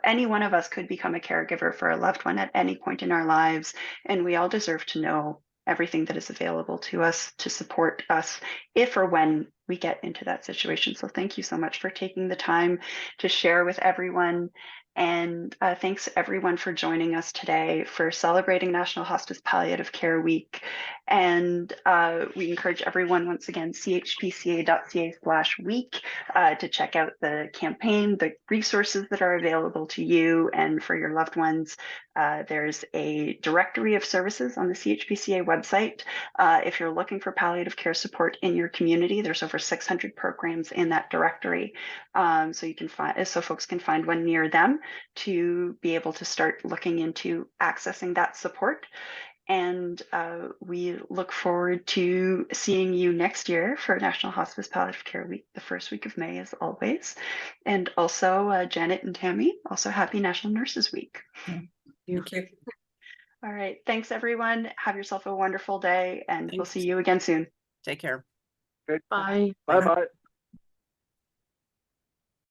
any one of us could become a caregiver for a loved one at any point in our lives. And we all deserve to know everything that is available to us to support us if or when we get into that situation. So thank you so much for taking the time to share with everyone. And thanks everyone for joining us today for celebrating National Hospice Palliative Care Week. And we encourage everyone, once again, chpca.ca/week to check out the campaign, the resources that are available to you and for your loved ones. There's a directory of services on the CHPCA website. If you're looking for palliative care support in your community, there's over 600 programs in that directory. So you can find, so folks can find one near them to be able to start looking into accessing that support. And we look forward to seeing you next year for National Hospice Palliative Care Week, the first week of May, as always. And also, Janet and Tammy, also happy National Nurses Week. Thank you. All right. Thanks, everyone. Have yourself a wonderful day, and we'll see you again soon. Take care. Okay. Bye. Bye bye.